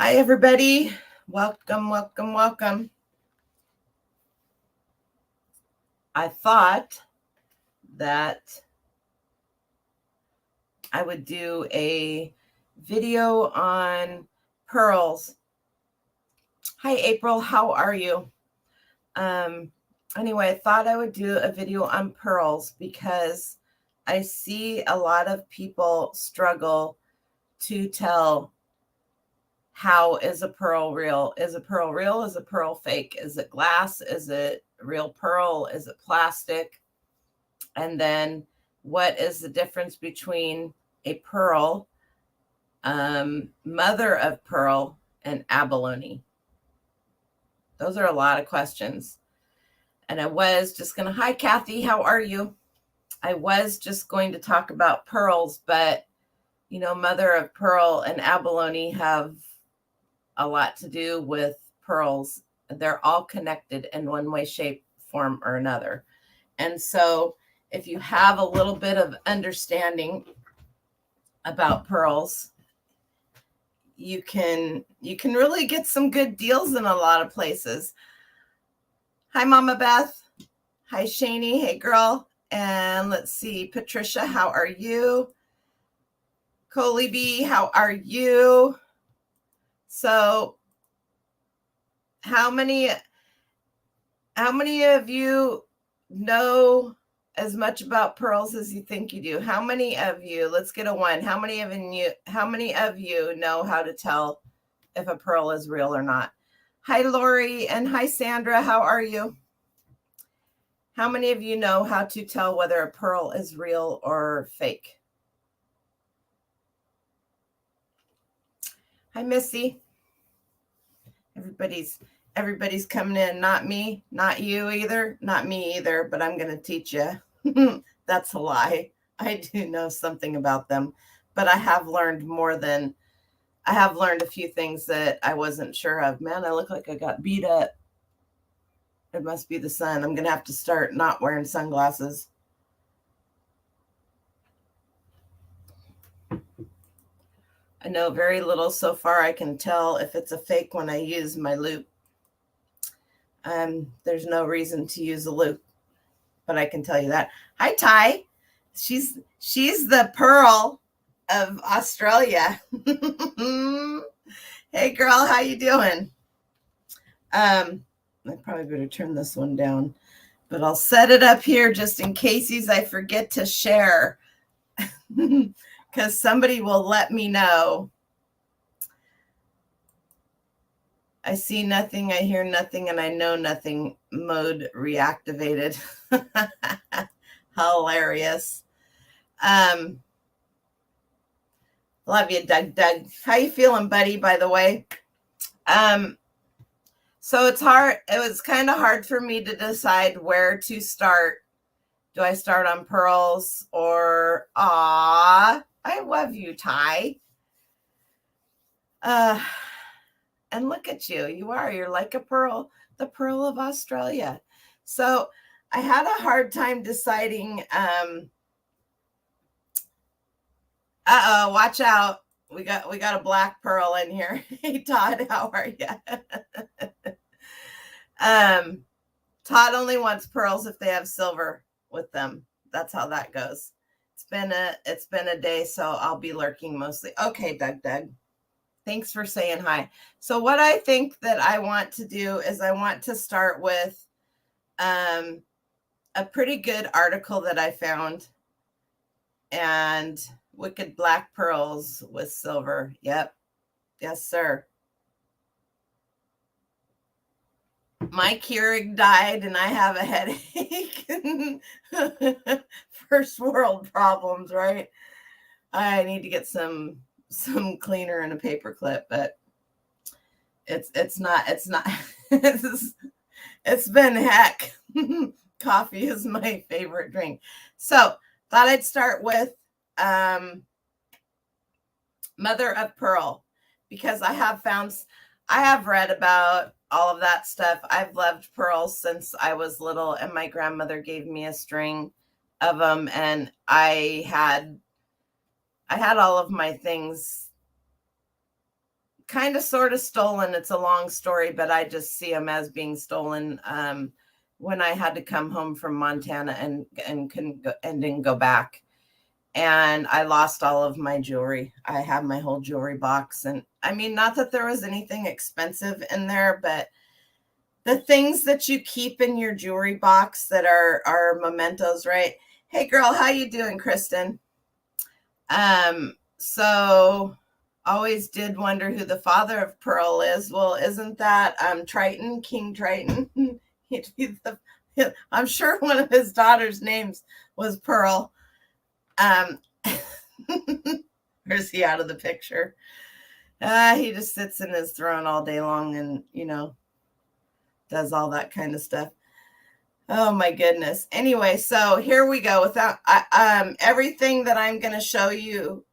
Hi, everybody. Welcome, welcome, welcome. I thought that I would do a video on pearls. Hi, April. How are you? Anyway, I thought I would do a video on pearls because I see a lot of people struggle to tell how is a pearl real? Is a pearl real? Is a pearl fake? Is it glass? Is it real pearl? Is it plastic? And then what is the difference between a pearl, mother of pearl, and abalone? Those are a lot of questions. And I was just going to, hi, Kathy, how are you? I was just going to talk about pearls, but, mother of pearl and abalone have a lot to do with pearls. They're all connected in one way, shape, form, or another. And so if you have a little bit of understanding about pearls, you can really get some good deals in a lot of places. Hi, Mama Beth. Hi, Shani. Hey, girl. And let's see, Patricia, how are you? Coley B, how are you? So how many of you know as much about pearls as you think you do? How many of you, let's get a one. How many of you know how to tell if a pearl is real or not? Hi, Lori, and hi, Sandra. How are you? How many of you know how to tell whether a pearl is real or fake? Hi, Missy. Everybody's coming in. Not me, not you either, not me either, but I'm going to teach you. That's a lie. I do know something about them, but I have learned a few things that I wasn't sure of. Man, I look like I got beat up. It must be the sun. I'm going to have to start not wearing sunglasses. I know very little so far. I can tell if it's a fake when I use my loop. There's no reason to use a loop, but I can tell you that. Hi, Ty. She's the pearl of Australia. Hey, girl, how you doing? I probably better turn this one down, but I'll set it up here just in case I forget to share, because somebody will let me know. I see nothing, I hear nothing, and I know nothing mode reactivated. Hilarious. Love you, Doug. How you feeling, buddy, by the way? So it's hard. It was kind of hard for me to decide where to start. Do I start on pearls or I love you, Ty. And look at you. You're like a pearl, the pearl of Australia. So I had a hard time deciding. Watch out. We got a black pearl in here. Hey, Todd, how are you? Todd only wants pearls if they have silver with them. That's how that goes. It's been a day, so I'll be lurking mostly. Okay, Doug. Thanks for saying hi. So what I think that I want to do is I want to start with a pretty good article that I found. And wicked black pearls with silver. Yep. Yes, sir. My Keurig died and I have a headache. First world problems, right? I need to get some cleaner and a paper clip, but it's not it's been heck. Coffee is my favorite drink. So thought I'd start with mother of pearl, because I have read about all of that stuff. I've loved pearls since I was little, and my grandmother gave me a string of them, and I had all of my things kind of sort of stolen. It's a long story, but I just see them as being stolen. When I had to come home from Montana and couldn't go, and didn't go back, and I lost all of my jewelry. I had my whole jewelry box, and I mean, not that there was anything expensive in there, but the things that you keep in your jewelry box that are mementos, right? Hey girl, how you doing, Kristen? So always did wonder who the father of Pearl is. Well, isn't that Triton, King Triton? I'm sure one of his daughter's names was Pearl. Or is he out of the picture? He just sits in his throne all day long and, does all that kind of stuff. Oh my goodness. Anyway, so here we go. Without everything that I'm going to show you,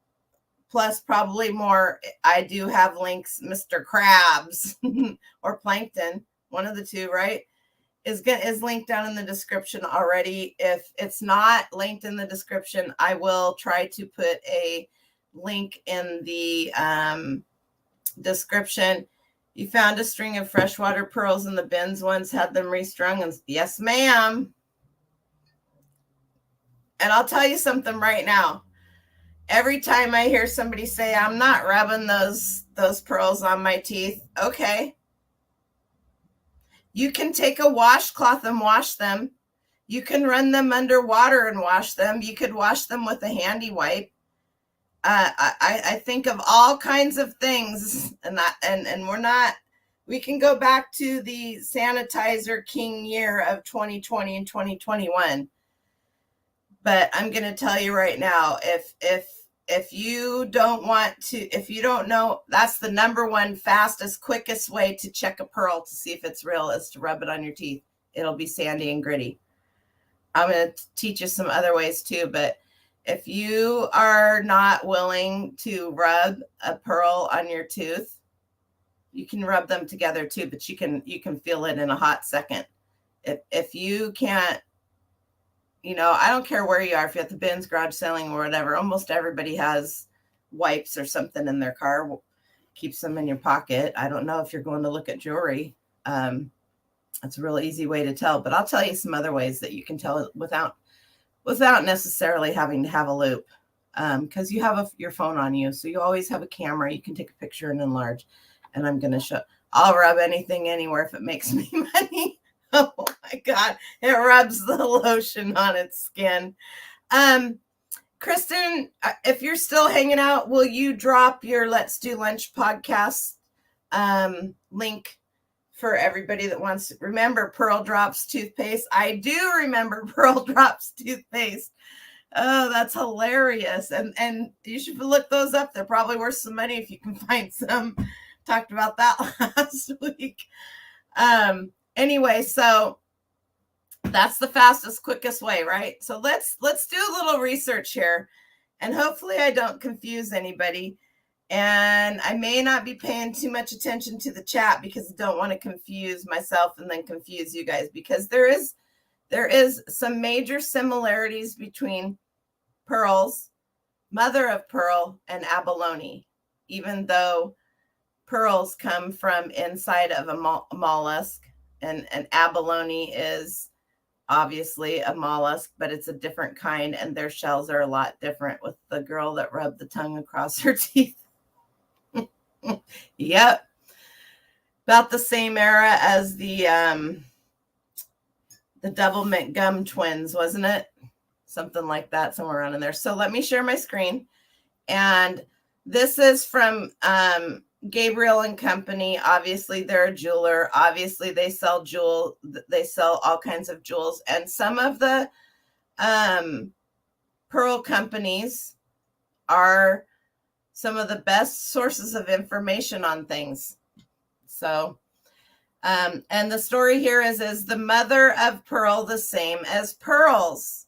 plus probably more, I do have links. Mr. Krabs or Plankton, one of the two, right? Is linked down in the description already. If it's not linked in the description, I will try to put a link in the description. You found a string of freshwater pearls in the bins once, had them restrung, and yes, ma'am. And I'll tell you something right now. Every time I hear somebody say, I'm not rubbing those pearls on my teeth, okay. You can take a washcloth and wash them. You can run them under water and wash them. You could wash them with a handy wipe. I think of all kinds of things, and we can go back to the sanitizer king year of 2020 and 2021. But I'm going to tell you right now, if you don't know, that's the number one fastest, quickest way to check a pearl to see if it's real is to rub it on your teeth. It'll be sandy and gritty. I'm going to teach you some other ways too, but if you are not willing to rub a pearl on your tooth, you can rub them together too, but you can feel it in a hot second. If you can't, I don't care where you are, if you're at the bins, garage selling, or whatever, almost everybody has wipes or something in their car, keeps them in your pocket. I don't know if you're going to look at jewelry. It's a real easy way to tell, but I'll tell you some other ways that you can tell without necessarily having to have a loop, because you have your phone on you. So you always have a camera. You can take a picture and enlarge. And I'm going to show, I'll rub anything anywhere if it makes me money. Oh my God. It rubs the lotion on its skin. Kristen, if you're still hanging out, will you drop your Let's Do Lunch podcast link for everybody that wants to remember Pearl Drops toothpaste? I do remember Pearl Drops toothpaste. Oh, that's hilarious. And you should look those up. They're probably worth some money if you can find some. Talked about that last week. Anyway, so that's the fastest, quickest way, right? So let's do a little research here, and hopefully I don't confuse anybody. And I may not be paying too much attention to the chat because I don't want to confuse myself and then confuse you guys, because there is some major similarities between pearls, mother of pearl, and abalone, even though pearls come from inside of a mollusk, and abalone is obviously a mollusk, but it's a different kind, and their shells are a lot different, with the girl that rubbed the tongue across her teeth. Yep. About the same era as the Doublemint Gum twins, wasn't it? Something like that, somewhere around in there. So let me share my screen. And this is from Gabriel and Company. Obviously, they're a jeweler. Obviously, they sell all kinds of jewels. And some of the pearl companies are some of the best sources of information on things. So, and the story here is the mother of pearl the same as pearls?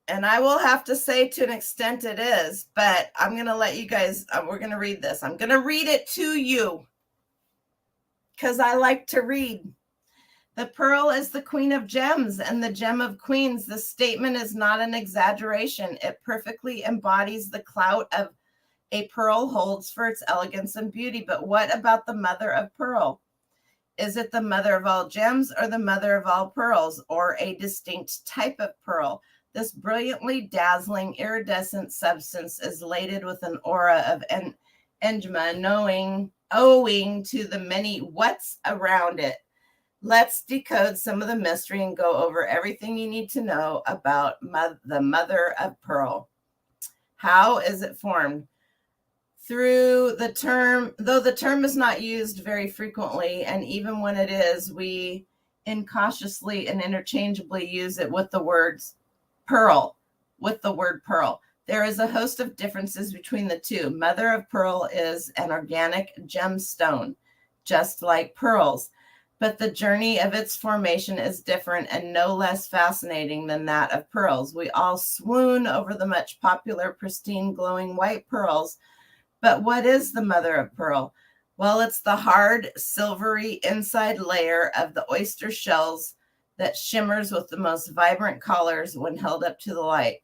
And I will have to say to an extent it is, but I'm going to let you guys, we're going to read this. I'm going to read it to you because I like to read. The pearl is the queen of gems and the gem of queens. This statement is not an exaggeration. It perfectly embodies the clout of a pearl holds for its elegance and beauty. But what about the mother of pearl? Is it the mother of all gems or the mother of all pearls, or a distinct type of pearl? This brilliantly dazzling iridescent substance is laden with an aura of enigma, owing to the many what's around it. Let's decode some of the mystery and go over everything you need to know about the mother of pearl. How is it formed? Through the term, though the term is not used very frequently, and even when it is, we incautiously and interchangeably use it with the words pearl, with the word pearl. There is a host of differences between the two. Mother of pearl is an organic gemstone, just like pearls, but the journey of its formation is different and no less fascinating than that of pearls. We all swoon over the much popular, pristine, glowing white pearls. But what is the mother of pearl? Well, it's the hard, silvery inside layer of the oyster shells that shimmers with the most vibrant colors when held up to the light.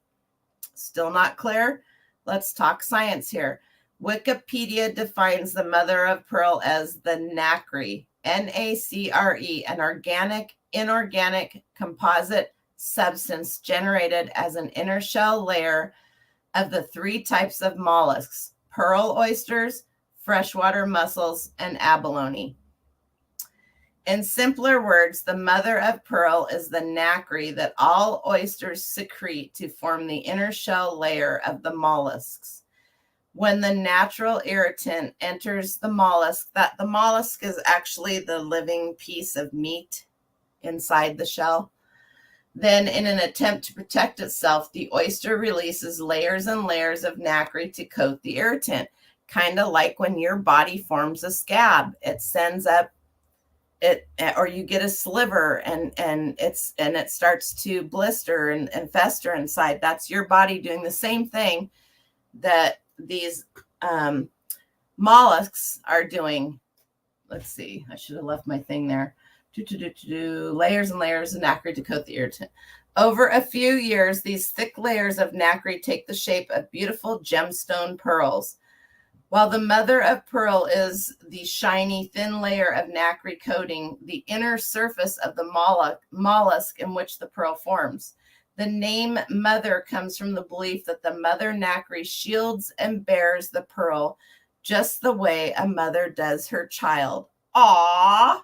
Still not clear? Let's talk science here. Wikipedia defines the mother of pearl as the nacre, N-A-C-R-E, an organic, inorganic composite substance generated as an inner shell layer of the three types of mollusks: pearl oysters, freshwater mussels, and abalone. In simpler words, the mother of pearl is the nacre that all oysters secrete to form the inner shell layer of the mollusks. When the natural irritant enters the mollusk, that the mollusk is actually the living piece of meat inside the shell, then in an attempt to protect itself, the oyster releases layers and layers of nacre to coat the irritant, kind of like when your body forms a scab. It sends up it, or you get a sliver and it starts to blister and fester inside. That's your body doing the same thing that these mollusks are doing. Let's see, I should have left my thing there. Layers and layers of nacre to coat the irritant. Over a few years, these thick layers of nacre take the shape of beautiful gemstone pearls. While the mother of pearl is the shiny, thin layer of nacre coating the inner surface of the mollusk in which the pearl forms. The name mother comes from the belief that the mother nacre shields and bears the pearl just the way a mother does her child. Aww!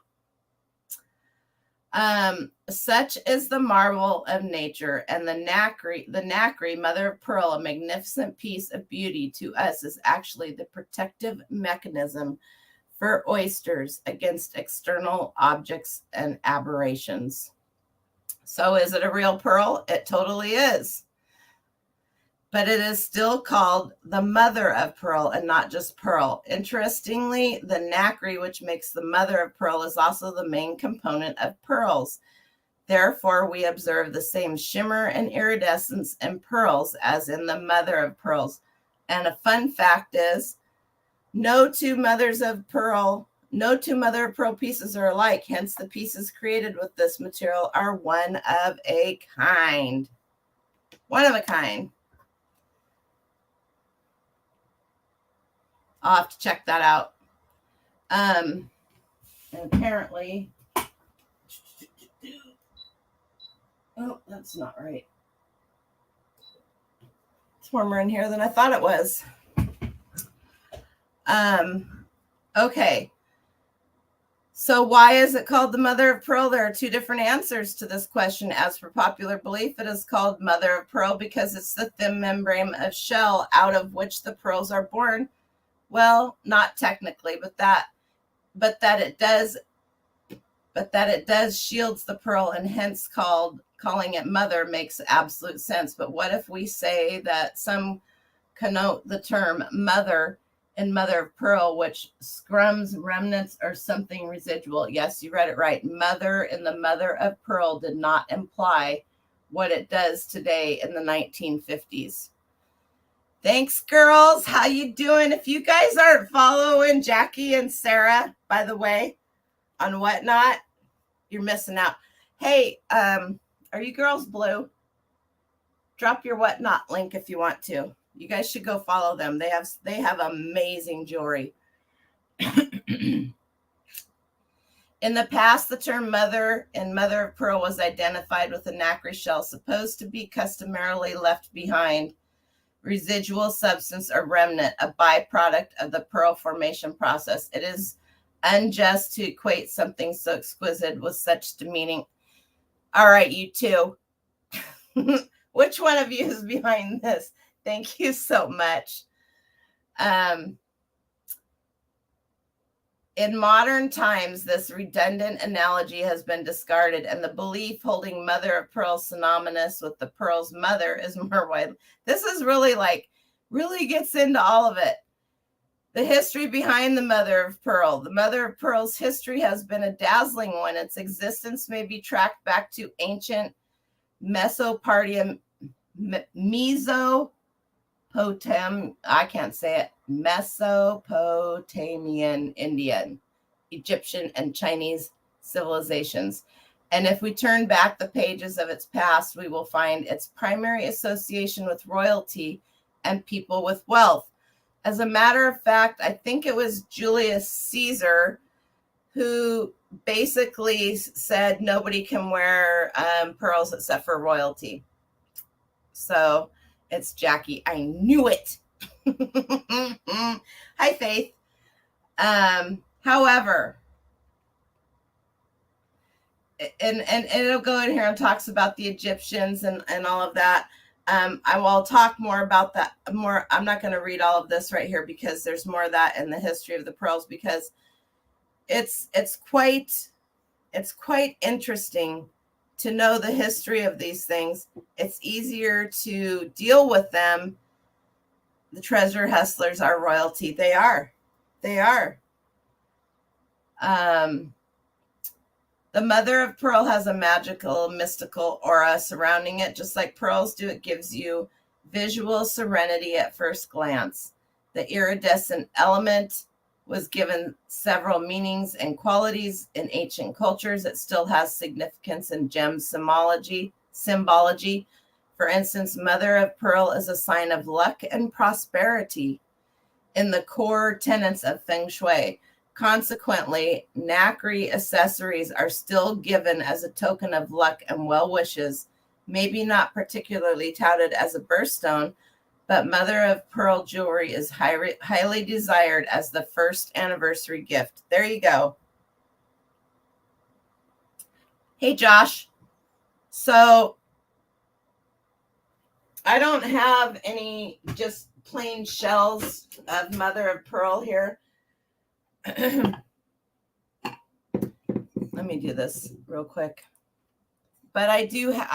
Such is the marvel of nature, and the nacre, mother of pearl, a magnificent piece of beauty to us, is actually the protective mechanism for oysters against external objects and aberrations. So is it a real pearl? It totally is. But it is still called the mother of pearl and not just pearl. Interestingly, the nacre, which makes the mother of pearl, is also the main component of pearls. Therefore, we observe the same shimmer and iridescence in pearls as in the mother of pearls. And a fun fact is, no two mother of pearl pieces are alike. Hence, the pieces created with this material are one of a kind. One of a kind. I'll have to check that out. And apparently, oh, that's not right. It's warmer in here than I thought it was. Okay. So why is it called the mother of pearl? There are two different answers to this question. As for popular belief, it is called mother of pearl because it's the thin membrane of shell out of which the pearls are born. Well, not technically, but that it does shields the pearl, and hence calling it mother makes absolute sense. But what if we say that some connote the term mother in mother of pearl, which scrums, remnants, or something residual? Yes, you read it right. Mother in the mother of pearl did not imply what it does today in the 1950s. Thanks, girls. How you doing? If you guys aren't following Jackie and Sarah, by the way, on Whatnot, you're missing out. Hey, are you girls blue? Drop your Whatnot link if you want to. You guys should go follow them. They have amazing jewelry. In the past, the term mother and mother of pearl was identified with a nacre shell supposed to be customarily left behind, residual substance or remnant, a byproduct of the pearl formation process. It is unjust to equate something so exquisite with such demeaning. All right, you two. Which one of you is behind this? Thank you so much. In modern times, this redundant analogy has been discarded, and the belief holding mother of pearl synonymous with the pearl's mother is more widely. This is really gets into all of it. The history behind the mother of pearl. The mother of pearl's history has been a dazzling one. Its existence may be tracked back to ancient Mesopotamia, I can't say it, Mesopotamian, Indian, Egyptian, and Chinese civilizations. And if we turn back the pages of its past, we will find its primary association with royalty and people with wealth. As a matter of fact, I think it was Julius Caesar who basically said nobody can wear pearls except for royalty. So it's Jackie. I knew it. Hi, Faith. However, and it'll go in here and talks about the Egyptians and all of that. I will talk more about that. I'm not going to read all of this right here because there's more of that in the history of the pearls, because it's quite interesting to know the history of these things. It's easier to deal with them. The treasure hustlers are royalty. They are. The mother of pearl has a magical, mystical aura surrounding it, just like pearls do. It gives you visual serenity at first glance. The iridescent element was given several meanings and qualities in ancient cultures. It still has significance in gem symbology. For instance, mother of pearl is a sign of luck and prosperity in the core tenets of Feng Shui. Consequently, nacre accessories are still given as a token of luck and well wishes, maybe not particularly touted as a birthstone, but mother of pearl jewelry is highly desired as the first anniversary gift. There you go. Hey, Josh. So I don't have any just plain shells of mother of pearl here. Let me do this real quick. But I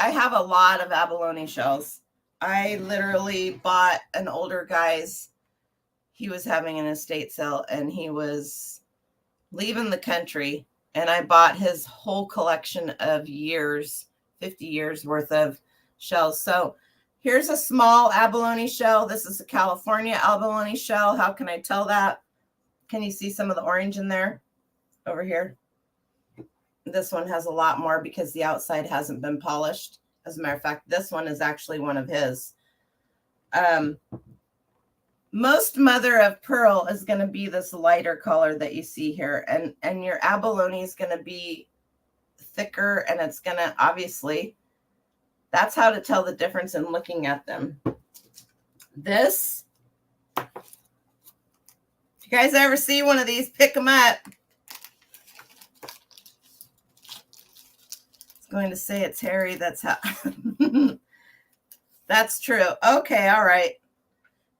have a lot of abalone shells. I literally bought an older guy's. He was having an estate sale and he was leaving the country. And I bought his whole collection of years, 50 years worth of shells. So here's a small abalone shell. This is a California abalone shell. How can I tell that? Can you see some of the orange in there over here? This one has a lot more because the outside hasn't been polished. As a matter of fact, this one is actually one of his. Most mother of pearl is going to be this lighter color that you see here. And your abalone is going to be thicker, and it's going to, obviously, that's how to tell the difference in looking at them. This, if you guys ever see one of these, pick them up. Going to say it's hairy. That's how. That's true. Okay, all right.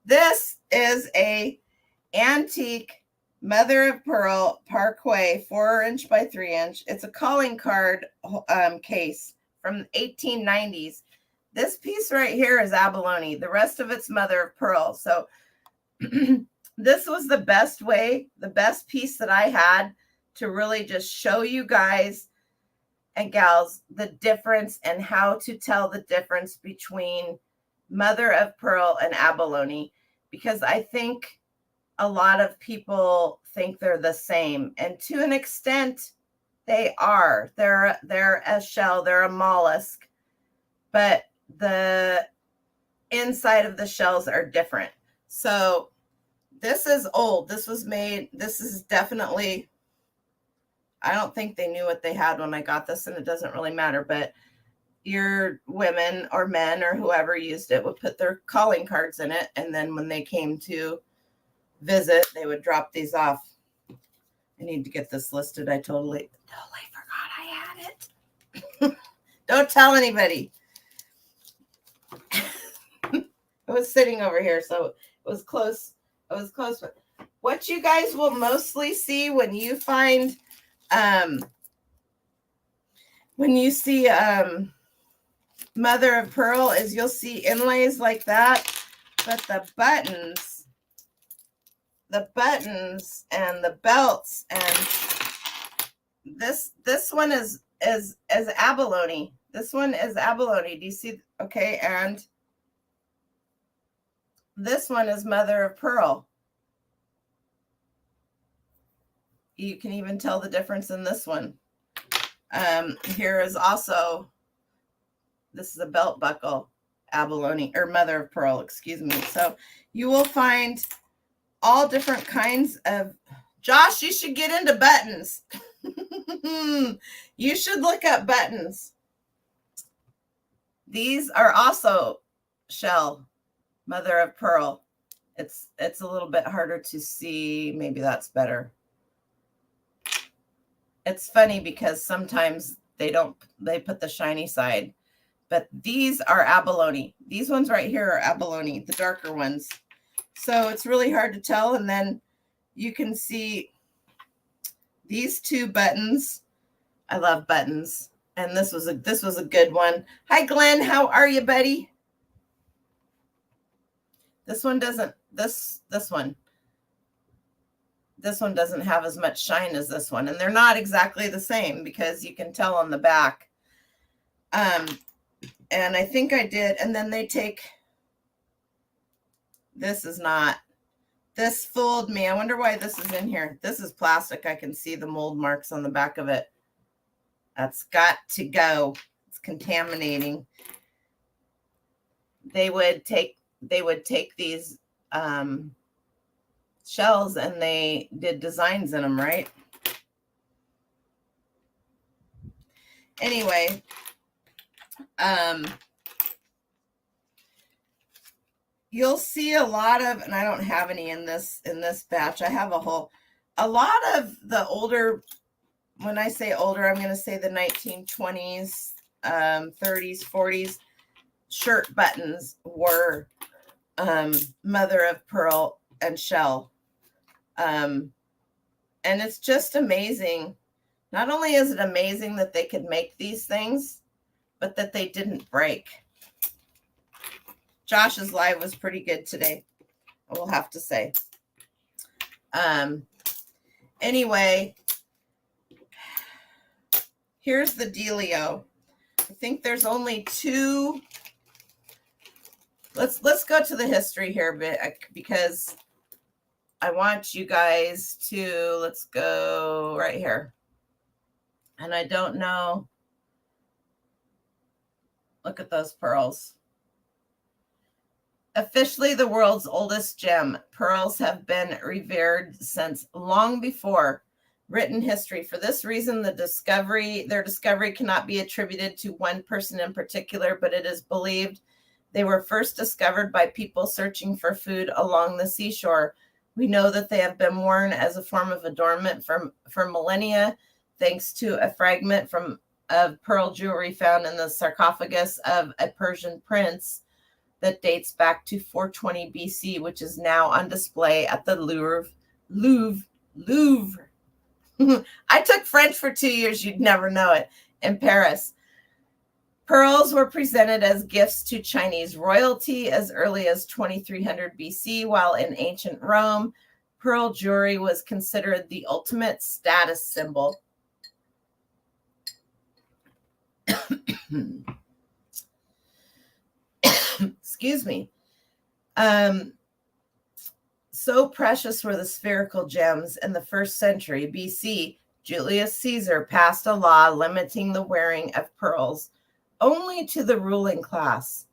This is a antique mother of pearl Parquet 4-inch by 3-inch. It's a calling card case from the 1890s. This piece right here is abalone. The rest of it's mother of pearl. So this was the best way, the best piece that I had to really just show you guys and gals the difference and how to tell the difference between mother of pearl and abalone, because I think a lot of people think they're the same, and to an extent they are. They're a shell, they're a mollusk, but the inside of the shells are different. So this is old. This was made, this is definitely, I don't think they knew what they had when I got this, and it doesn't really matter, but your women or men or whoever used it would put their calling cards in it, and then when they came to visit, they would drop these off. I need to get this listed. I totally forgot I had it. Don't tell anybody. It was sitting over here, so it was close. It was close. What you guys will mostly see when you find, when you see mother of pearl, is you'll see inlays like that, but the buttons and the belts, and this one is abalone. This one is abalone. Do you see? Okay, and this one is mother of pearl. You can even tell the difference in this one. Here is also, this is a belt buckle, abalone, or mother of pearl, excuse me. So you will find all different kinds of, Josh, you should get into buttons. You should look up buttons. These are also shell, mother of pearl. It's a little bit harder to see. Maybe that's better. It's funny because sometimes they put the shiny side, but these are abalone. These ones right here are abalone, the darker ones. So it's really hard to tell. And then you can see these two buttons. I love buttons. And this was a good one. Hi, Glenn. How are you, buddy? This one doesn't, this one doesn't have as much shine as this one. And they're not exactly the same because you can tell on the back. And I think I did. And then they take, this is not, this fooled me. I wonder why this is in here. This is plastic. I can see the mold marks on the back of it. That's got to go. It's contaminating. They would take these shells and they did designs in them, right? Anyway, you'll see a lot of, and I don't have any in this batch. I have a lot of the older, when I say older, I'm going to say the 1920s, 30s, 40s shirt buttons were mother of pearl and shell. And it's just amazing. Not only is it amazing that they could make these things, but that they didn't break. Josh's live was pretty good today, I will have to say. Anyway, here's the dealio. I think there's only two. Let's go to the history here a bit, because I want you guys to, let's go right here. And I don't know. Look at those pearls. Officially the world's oldest gem, pearls have been revered since long before written history. For this reason, their discovery cannot be attributed to one person in particular, but it is believed they were first discovered by people searching for food along the seashore. We know that they have been worn as a form of adornment for millennia, thanks to a fragment of pearl jewelry found in the sarcophagus of a Persian prince that dates back to 420 BC, which is now on display at the Louvre. I took French for 2 years. You'd never know it. In Paris. Pearls were presented as gifts to Chinese royalty as early as 2300 BC, while in ancient Rome, pearl jewelry was considered the ultimate status symbol. Excuse me. So precious were the spherical gems in the 1st century BC, Julius Caesar passed a law limiting the wearing of pearls only to the ruling class.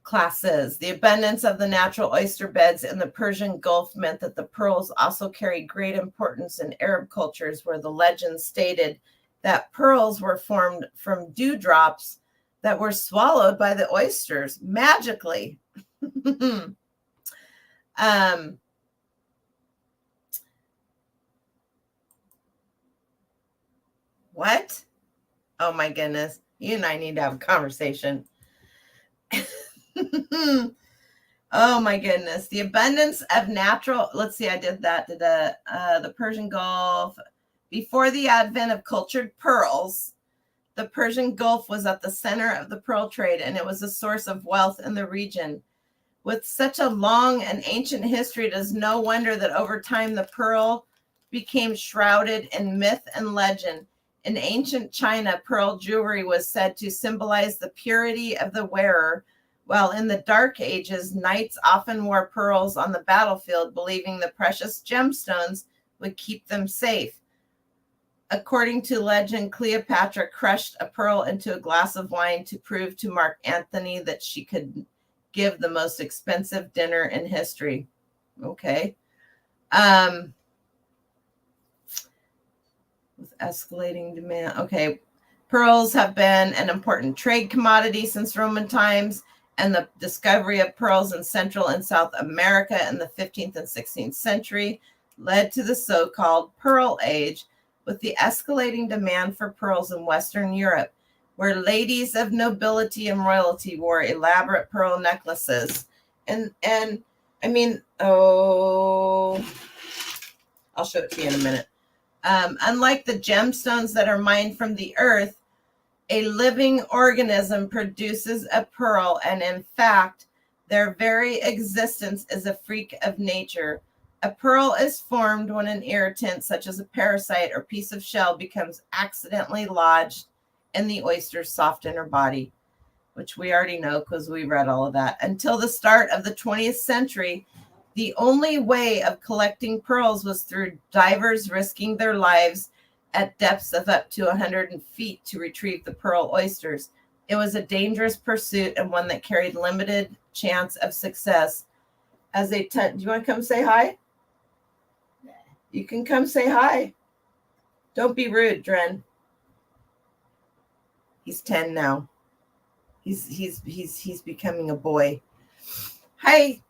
classes. The abundance of the natural oyster beds in the Persian Gulf meant that the pearls also carried great importance in Arab cultures, where the legend stated that pearls were formed from dewdrops that were swallowed by the oysters magically. What? Oh my goodness. You and I need to have a conversation. Oh my goodness. The abundance of natural, let's see, I did that to the Persian Gulf. Before the advent of cultured pearls, the Persian Gulf was at the center of the pearl trade, and it was a source of wealth in the region. With such a long and ancient history, it is no wonder that over time the pearl became shrouded in myth and legend. In ancient China, pearl jewelry was said to symbolize the purity of the wearer, while in the Dark Ages, knights often wore pearls on the battlefield, believing the precious gemstones would keep them safe. According to legend, Cleopatra crushed a pearl into a glass of wine to prove to Mark Antony that she could give the most expensive dinner in history. Okay. With escalating demand. Okay. Pearls have been an important trade commodity since Roman times, and the discovery of pearls in Central and South America in the 15th and 16th century led to the so-called Pearl Age, with the escalating demand for pearls in Western Europe, where ladies of nobility and royalty wore elaborate pearl necklaces. And I mean, I'll show it to you in a minute. Unlike the gemstones that are mined from the earth, a living organism produces a pearl, and in fact, their very existence is a freak of nature. A pearl is formed when an irritant, such as a parasite or piece of shell, becomes accidentally lodged in the oyster's soft inner body, which we already know because we read all of that. Until the start of the 20th century, the only way of collecting pearls was through divers risking their lives at depths of up to 100 feet to retrieve the pearl oysters. It was a dangerous pursuit and one that carried limited chance of success. Do you want to come say hi? You can come say hi. Don't be rude, Dren. He's 10 now. He's becoming a boy. Hi.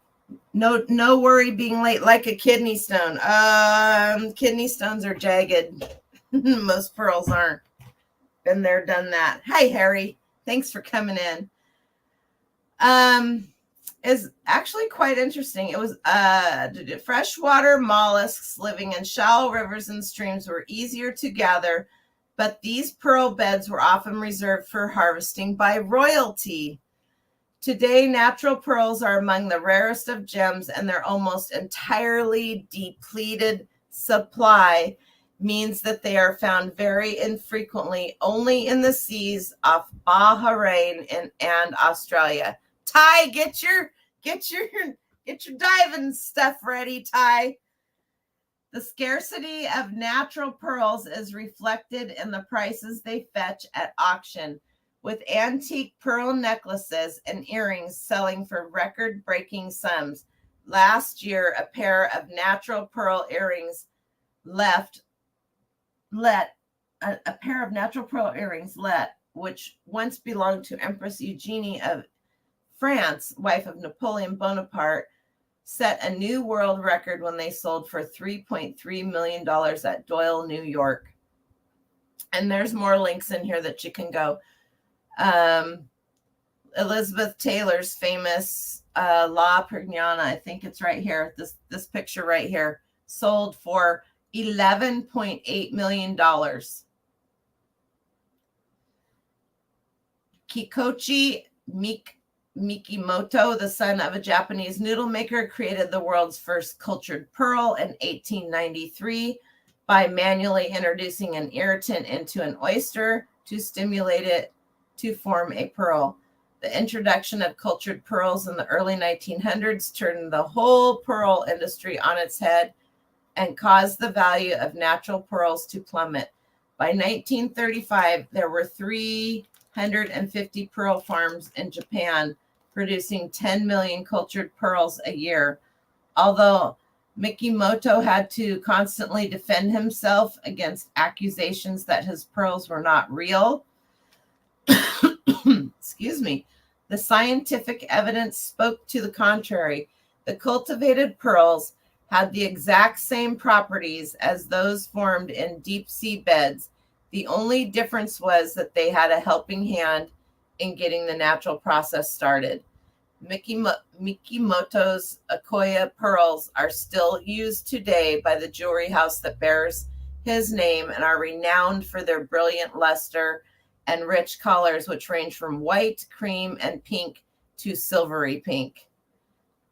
No worry being late, like a kidney stone. Kidney stones are jagged. Most pearls aren't. Been there, done that. Hi, Harry. Thanks for coming in. Is actually quite interesting. It was freshwater mollusks living in shallow rivers and streams were easier to gather, but these pearl beds were often reserved for harvesting by royalty. Today, natural pearls are among the rarest of gems, and their almost entirely depleted supply means that they are found very infrequently only in the seas off Bahrain and Australia. Ty, get your diving stuff ready, Ty. The scarcity of natural pearls is reflected in the prices they fetch at auction, with antique pearl necklaces and earrings selling for record-breaking sums. Last year, a pair of natural pearl earrings which once belonged to Empress Eugenie of France, wife of Napoleon Bonaparte, set a new world record when they sold for $3.3 million at Doyle, New York. And there's more links in here that you can go. Elizabeth Taylor's famous La Pergnana, I think it's right here, this picture right here, sold for $11.8 million. Kikochi Mikimoto, the son of a Japanese noodle maker, created the world's first cultured pearl in 1893 by manually introducing an irritant into an oyster to stimulate it to form a pearl. The introduction of cultured pearls in the early 1900s turned the whole pearl industry on its head and caused the value of natural pearls to plummet. By 1935, there were 350 pearl farms in Japan, producing 10 million cultured pearls a year. Although Mikimoto had to constantly defend himself against accusations that his pearls were not real, excuse me, the scientific evidence spoke to the contrary. The cultivated pearls had the exact same properties as those formed in deep sea beds. The only difference was that they had a helping hand in getting the natural process started. Mikimoto's Akoya pearls are still used today by the jewelry house that bears his name and are renowned for their brilliant luster and rich colors, which range from white, cream, and pink to silvery pink.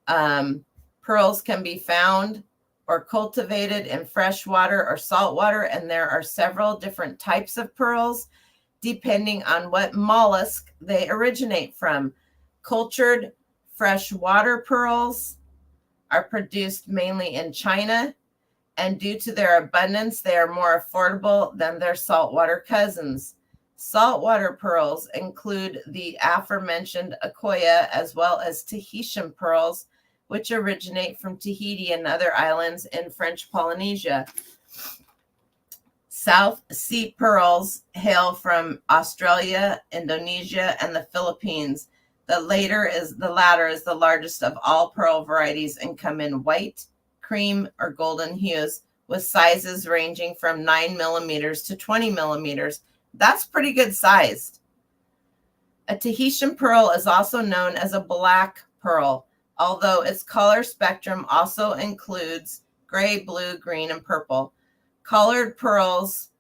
Pearls can be found or cultivated in fresh water or salt water, and there are several different types of pearls depending on what mollusk they originate from. Cultured freshwater pearls are produced mainly in China, and due to their abundance, they are more affordable than their saltwater cousins. Saltwater pearls include the aforementioned Akoya as well as Tahitian pearls, which originate from Tahiti and other islands in French Polynesia. South Sea pearls hail from Australia, Indonesia, and the Philippines. The latter is the largest of all pearl varieties and come in white, cream, or golden hues, with sizes ranging from 9 millimeters to 20 millimeters. That's pretty good sized. A Tahitian pearl is also known as a black pearl, although its color spectrum also includes gray, blue, green, and purple. Colored pearls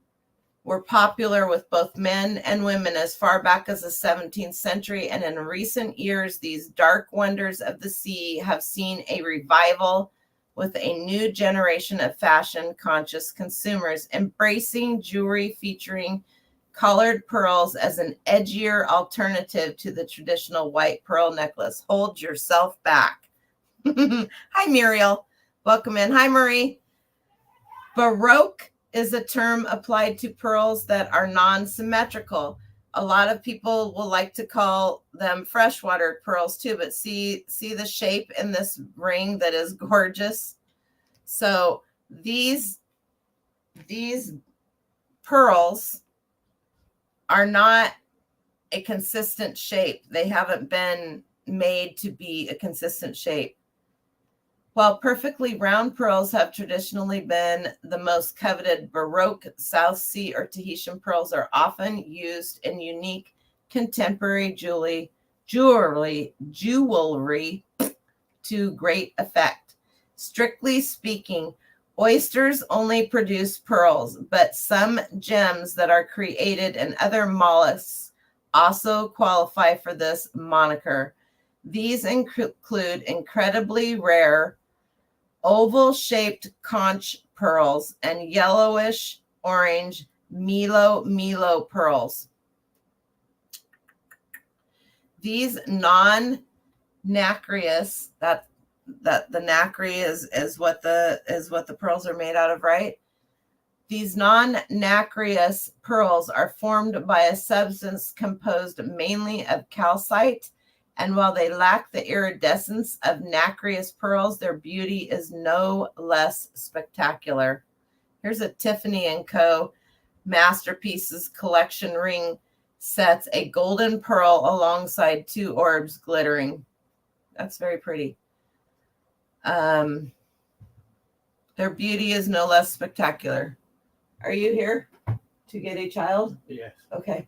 were popular with both men and women as far back as the 17th century, and in recent years, these dark wonders of the sea have seen a revival with a new generation of fashion-conscious consumers embracing jewelry featuring colored pearls as an edgier alternative to the traditional white pearl necklace. Hold yourself back. Hi, Muriel. Welcome in. Hi, Marie. Baroque is a term applied to pearls that are non-symmetrical. A lot of people will like to call them freshwater pearls too, but see the shape in this ring that is gorgeous. So these pearls are not a consistent shape. They haven't been made to be a consistent shape. While perfectly round pearls have traditionally been the most coveted, Baroque, South Sea, or Tahitian pearls are often used in unique contemporary jewelry to great effect. Strictly speaking, oysters only produce pearls, but some gems that are created in other mollusks also qualify for this moniker. These include incredibly rare oval-shaped conch pearls and yellowish orange Milo pearls. These non-nacreous, that the nacre is what the pearls are made out of, right? These non-nacreous pearls are formed by a substance composed mainly of calcite, and while they lack the iridescence of nacreous pearls, their beauty is no less spectacular. Here's a Tiffany & Co. Masterpieces collection ring sets a golden pearl alongside two orbs glittering. That's very pretty. Their beauty is no less spectacular. Are you here to get a child? Yes. Okay.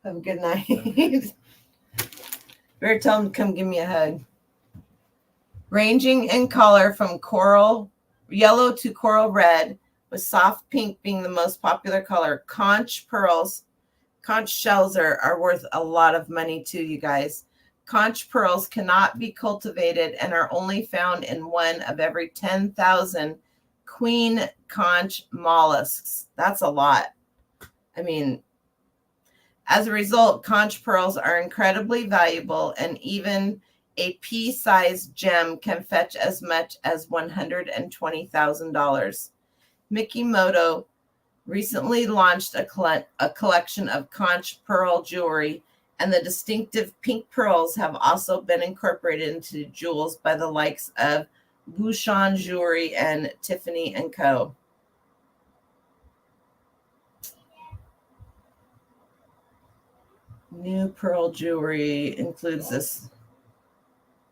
Have a good night. Better tell them to come give me a hug. Ranging in color from coral yellow to coral red, with soft pink being the most popular color. Conch shells are worth a lot of money too, you guys. Conch pearls cannot be cultivated and are only found in one of every 10,000 queen conch mollusks. That's a lot. I mean, as a result, conch pearls are incredibly valuable, and even a pea-sized gem can fetch as much as $120,000. Mikimoto recently launched a collection of conch pearl jewelry And the distinctive pink pearls have also been incorporated into jewels by the likes of Bouchon Jewelry and Tiffany & Co. New pearl jewelry includes this.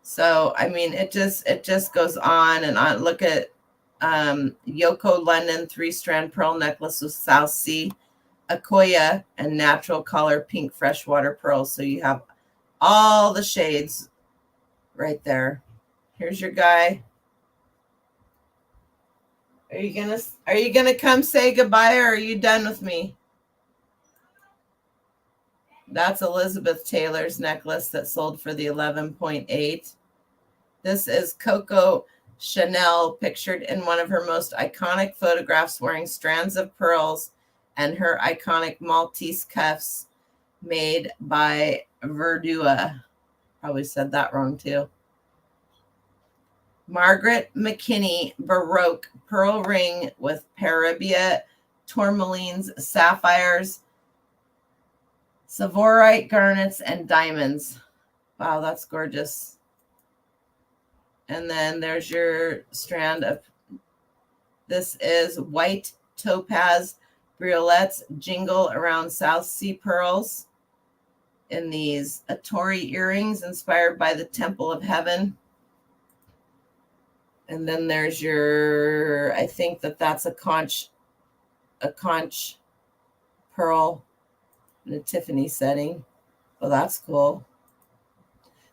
So, I mean, it just goes on and on. Look at Yoko London 3-strand pearl necklace with South Sea, Akoya, and natural color pink freshwater pearls. So you have all the shades right there. Here's your guy. Are you gonna come say goodbye, or are you done with me? That's Elizabeth Taylor's necklace that sold for the 11.8. This is Coco Chanel, pictured in one of her most iconic photographs, wearing strands of pearls and her iconic Maltese cuffs made by Verdua. Probably said that wrong too. Margaret McKinney Baroque pearl ring with Paribia tourmalines, sapphires, Savourite garnets, and diamonds. Wow, that's gorgeous. And then there's your strand of, this is white topaz briolettes jingle around South Sea pearls in these Atori earrings inspired by the Temple of Heaven. And then there's your, I think that's a conch pearl in a Tiffany setting. Oh, that's cool.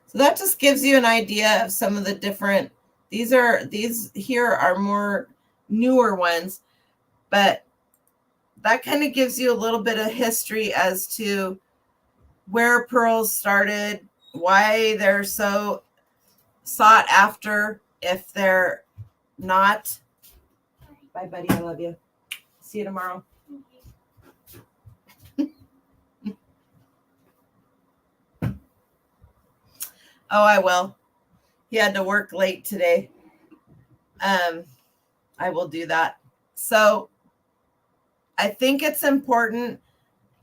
So that just gives you an idea of some of the different, these here are more newer ones, but that kind of gives you a little bit of history as to where pearls started, why they're so sought after if they're not. Bye, buddy. I love you. See you tomorrow. Oh, I will. He had to work late today. I will do that. So I think it's important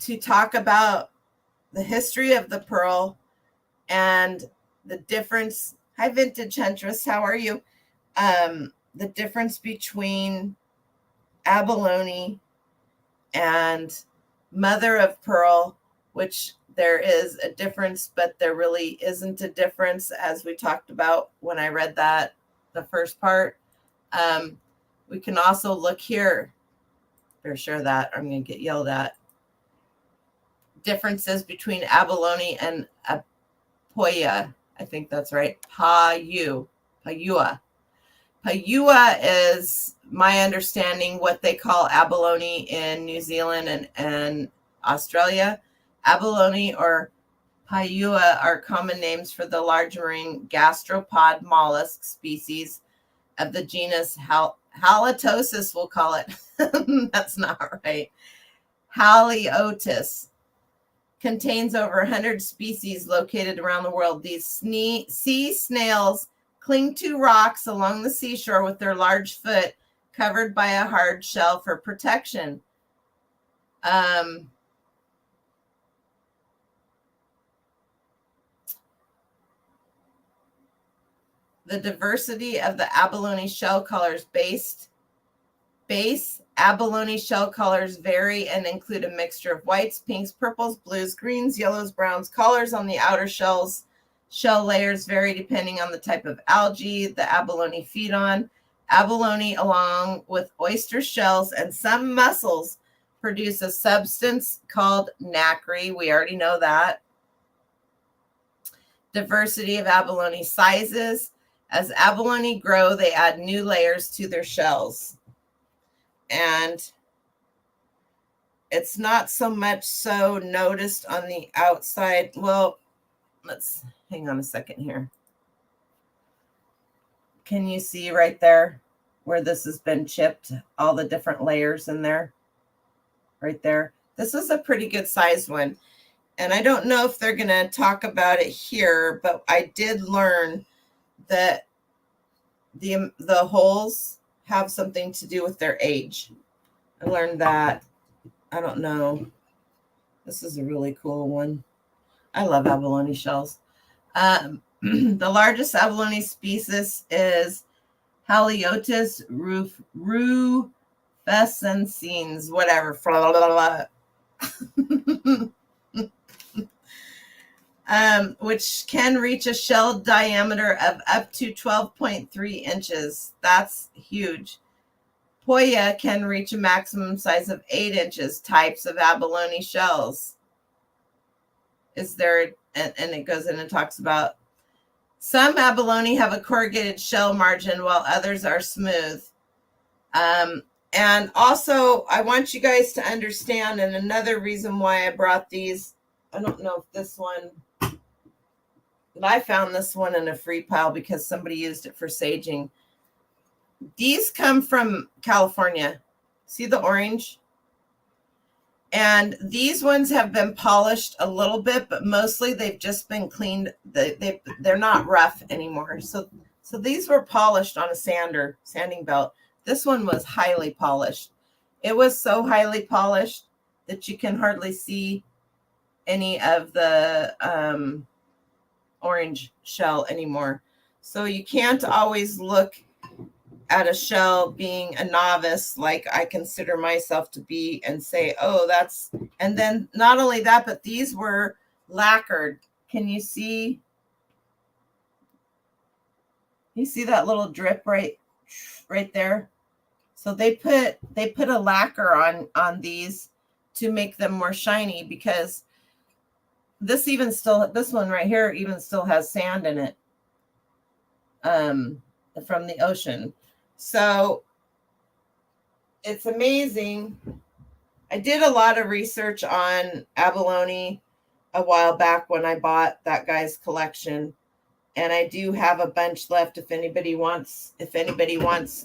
to talk about the history of the pearl and the difference. Hi, Vintage Huntress. How are you? The difference between abalone and mother of pearl, which there is a difference, but there really isn't a difference, as we talked about when I read that, the first part. We can also look here. Better share that. I'm going to get yelled at. Differences between abalone and Apoya. I think that's right. Payua. Payua is, my understanding, what they call abalone in New Zealand and Australia. Abalone or Payua are common names for the large marine gastropod mollusk species of the genus Halitosis, we'll call it. That's not right. Haliotis. Contains over 100 species located around the world. These sea snails cling to rocks along the seashore with their large foot covered by a hard shell for protection. The diversity of the abalone shell colors base abalone shell colors vary and include a mixture of whites, pinks, purples, blues, greens, yellows, browns. Colors on the outer shell layers vary depending on the type of algae the abalone feed on. Abalone, along with oyster shells and some mussels, produce a substance called nacre. We already know that. Diversity of abalone sizes. As abalone grow, they add new layers to their shells. And it's not so much so noticed on the outside. Well, let's hang on a second here. Can you see right there where this has been chipped? All the different layers in there. Right there. This is a pretty good sized one. And I don't know if they're going to talk about it here, but I did learn that the holes have something to do with their age. I learned that. I don't know. This is a really cool one. I love abalone shells. The largest abalone species is Haliotis rufescens, whatever. Which can reach a shell diameter of up to 12.3 inches. That's huge. Poya can reach a maximum size of 8 inches. Types of abalone shells. Is there, and it goes in and talks about some abalone have a corrugated shell margin while others are smooth. And also, I want you guys to understand, and another reason why I brought these, I don't know if this one, but I found this one in a free pile because somebody used it for saging. These come from California. See the orange? And these ones have been polished a little bit, but mostly they've just been cleaned. They're not rough anymore. So these were polished on a sanding belt. This one was highly polished. It was so highly polished that you can hardly see any of the orange shell anymore. So you can't always look at a shell being a novice like I consider myself to be and say, oh, that's, and then not only that, but these were lacquered. Can you see? You see that little drip right there? So they put a lacquer on these to make them more shiny, because this one right here even still has sand in it from the ocean. So it's amazing. I did a lot of research on abalone a while back when I bought that guy's collection, and I do have a bunch left if anybody wants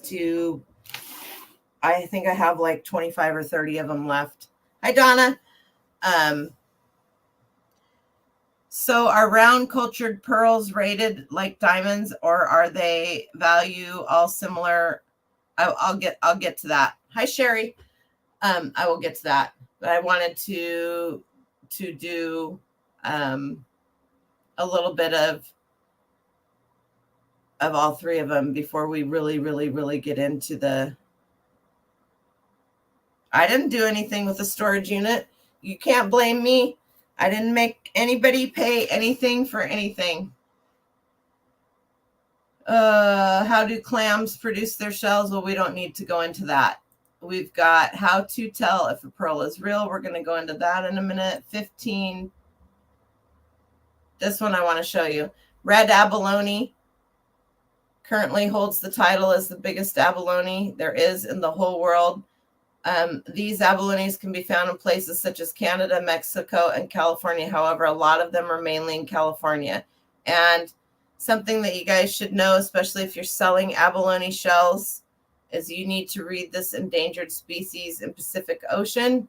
to. I think I have like 25 or 30 of them left. Hi, Donna. So are round cultured pearls rated like diamonds, or are they value all similar? I'll get to that. Hi, Sherry. I will get to that, but I wanted to do a little bit of all three of them before we really get into the. I didn't do anything with the storage unit. You can't blame me. I didn't make anybody pay anything for anything. How do clams produce their shells? Well, we don't need to go into that. We've got how to tell if a pearl is real. We're going to go into that in a minute. 15. This one I want to show you. Red abalone currently holds the title as the biggest abalone there is in the whole world. These abalones can be found in places such as Canada, Mexico, and California. However, a lot of them are mainly in California. And something that you guys should know, especially if you're selling abalone shells, is you need to read this endangered species in Pacific Ocean.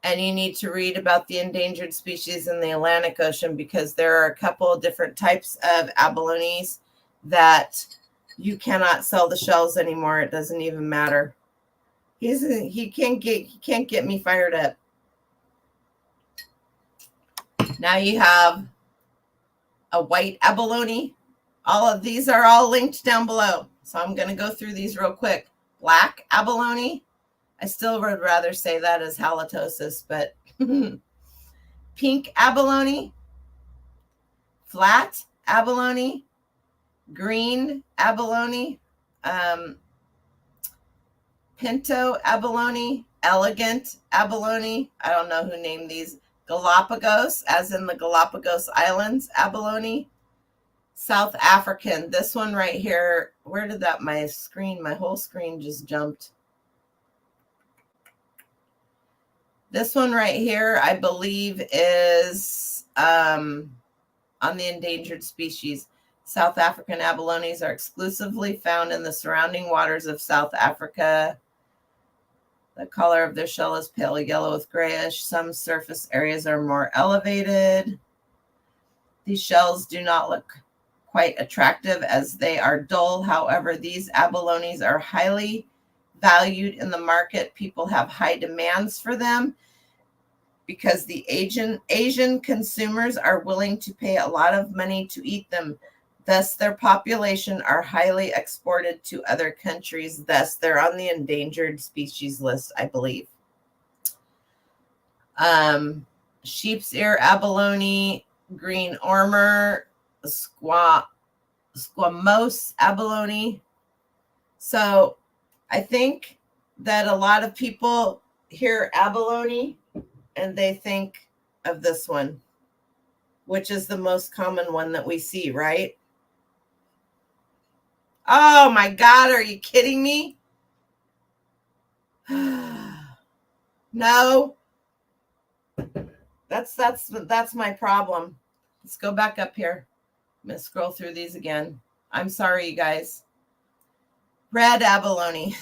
And you need to read about the endangered species in the Atlantic Ocean, because there are a couple of different types of abalones that you cannot sell the shells anymore. It doesn't even matter. He can't get me fired up. Now you have a white abalone. All of these are all linked down below. So I'm going to go through these real quick. Black abalone. I still would rather say that as halitosis, but pink abalone, flat abalone, green abalone, pinto abalone, elegant abalone. I don't know who named these. Galapagos, as in the Galapagos Islands abalone. South African. This one right here. Where did my whole screen just jumped. This one right here, I believe, is on the endangered species. South African abalones are exclusively found in the surrounding waters of South Africa. The color of their shell is pale yellow with grayish. Some surface areas are more elevated. These shells do not look quite attractive as they are dull. However, these abalones are highly valued in the market. People have high demands for them. because the Asian consumers are willing to pay a lot of money to eat them. Thus, their population are highly exported to other countries. Thus, they're on the endangered species list, I believe. Sheep's ear abalone, green armor, squamose abalone. So I think that a lot of people hear abalone and they think of this one, which is the most common one that we see, right? Oh my God, are you kidding me? No. That's my problem. Let's go back up here. I'm going to scroll through these again. I'm sorry, you guys. Red abalone.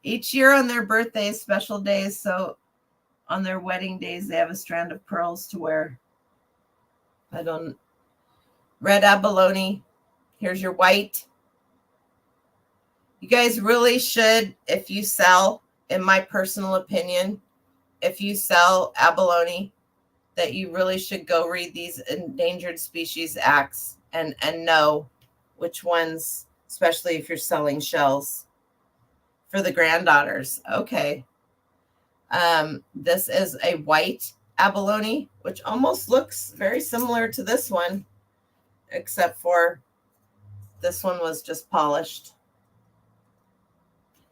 Each year on their birthdays, special days, so on their wedding days, they have a strand of pearls to wear. Red abalone. Here's your white. You guys really should, if you sell, in my personal opinion, if you sell abalone, that you really should go read these endangered species acts and know which ones, especially if you're selling shells for the granddaughters. Okay. This is a white abalone, which almost looks very similar to this one, except for this one was just polished.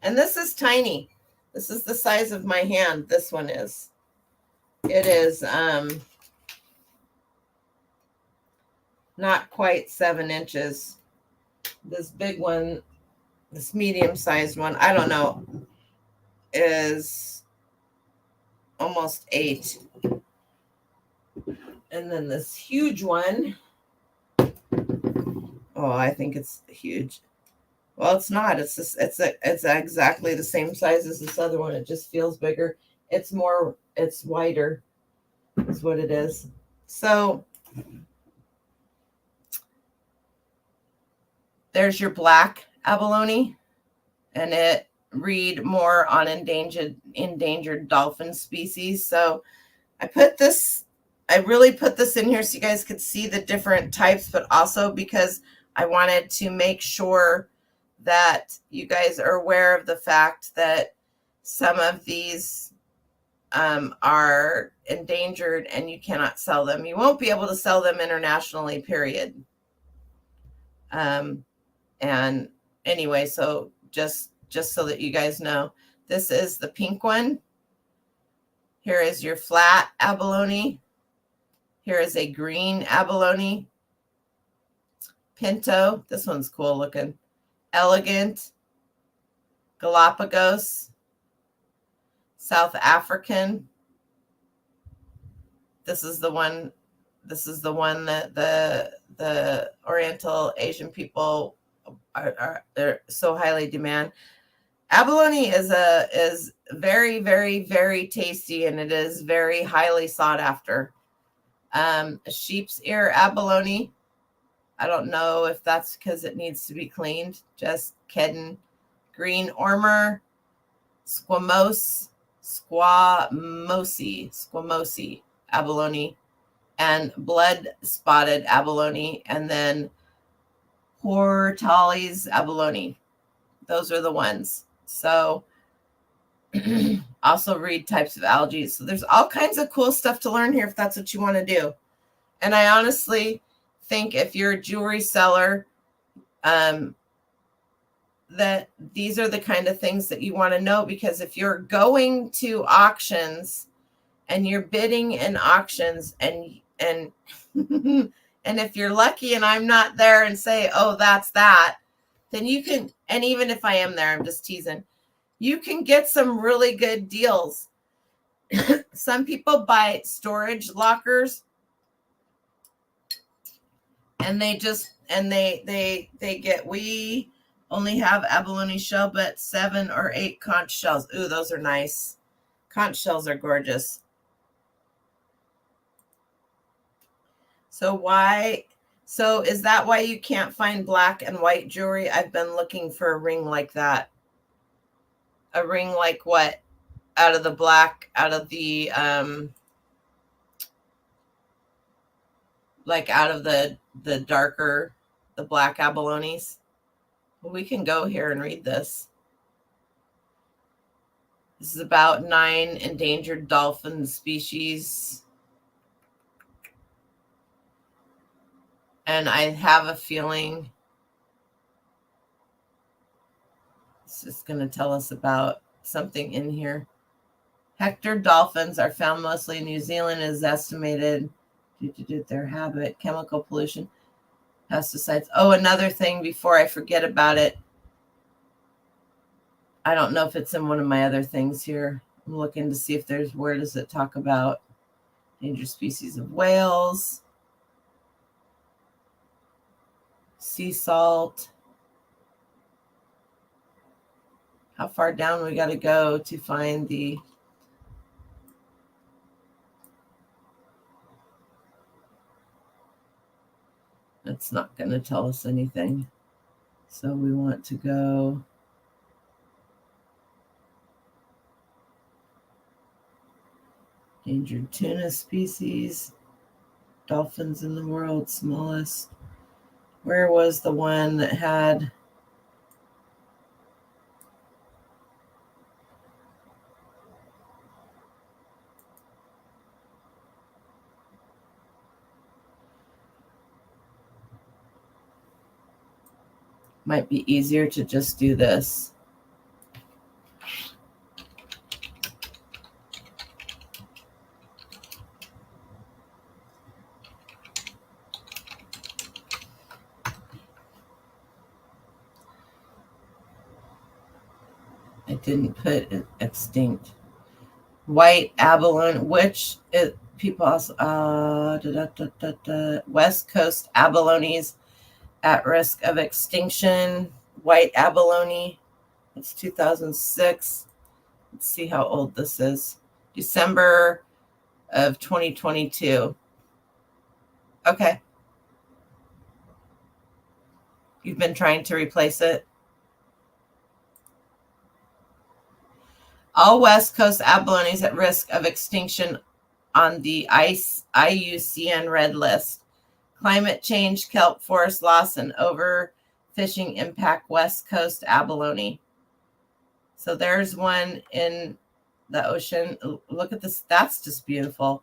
And this is tiny. This is the size of my hand. This one is. It is not quite 7 inches. This big one, this medium-sized one, I don't know, is almost 8. And then this huge one, oh, I think it's huge. Well, it's not. It's exactly the same size as this other one. It just feels bigger. It's wider, is what it is. So there's your black abalone, and it read more on endangered dolphin species. So I really put this in here so you guys could see the different types, but also because I wanted to make sure that you guys are aware of the fact that some of these are endangered and you cannot sell them. You won't be able to sell them internationally, period. And anyway, so just so that you guys know, this is the pink one. Here is your flat abalone. Here is a green abalone. Pinto. This one's cool looking. Elegant. Galapagos. South African. This is the one that the Oriental Asian people are so highly demand. Abalone is very, very, very tasty, and it is very highly sought after. Sheep's ear abalone. I don't know if that's because it needs to be cleaned. Just kidding. Green ormer, squamose abalone, and blood spotted abalone, and then Hortali's abalone. Those are the ones. So also read types of algae. So there's all kinds of cool stuff to learn here if that's what you want to do. And I honestly think if you're a jewelry seller, that these are the kind of things that you want to know, because if you're going to auctions and you're bidding in auctions and and if you're lucky and I'm not there and say, oh, that's that, then you can, and even if I am there, I'm just teasing, you can get some really good deals. Some people buy storage lockers and they get, we only have abalone shell, but 7 or 8 conch shells. Ooh, those are nice. Conch shells are gorgeous. So is that why you can't find black and white jewelry? I've been looking for a ring like that. A ring like what? out of the black, out of the like out of the darker, the black abalones. Well, we can go here and read this. This is about 9 endangered dolphin species. And I have a feeling it's just going to tell us about something in here. Hector dolphins are found mostly in New Zealand, is estimated due to their habit, chemical pollution, pesticides. Oh, another thing before I forget about it. I don't know if it's in one of my other things here. I'm looking to see if there's, where does it talk about endangered species of whales, sea salt. How far down we got to go to find the It's not going to tell us anything. So we want to go endangered tuna species, dolphins in the world, smallest. Where was the one that had might be easier to just do this. I didn't put it extinct. White abalone, which people also West Coast abalones at risk of extinction. White abalone. It's 2006. Let's see how old this is. December of 2022. Okay. You've been trying to replace it. All West Coast abalones at risk of extinction on the IUCN Red List. Climate change, kelp forest loss, and overfishing impact West Coast abalone. So there's one in the ocean. Look at this. That's just beautiful.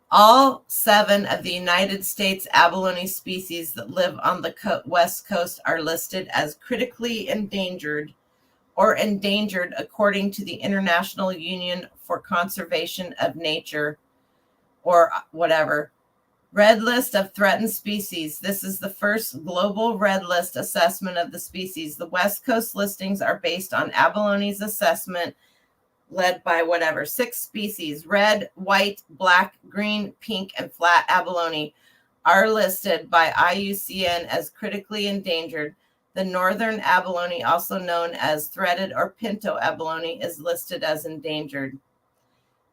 All 7 of the United States abalone species that live on the West Coast are listed as critically endangered or endangered according to the International Union for Conservation of Nature, or whatever. Red List of Threatened Species. This is the first global red list assessment of the species. The West Coast listings are based on abalone's assessment, led by 6 species. Red, white, black, green, pink, and flat abalone are listed by IUCN as critically endangered. The northern abalone, also known as threaded or pinto abalone, is listed as endangered.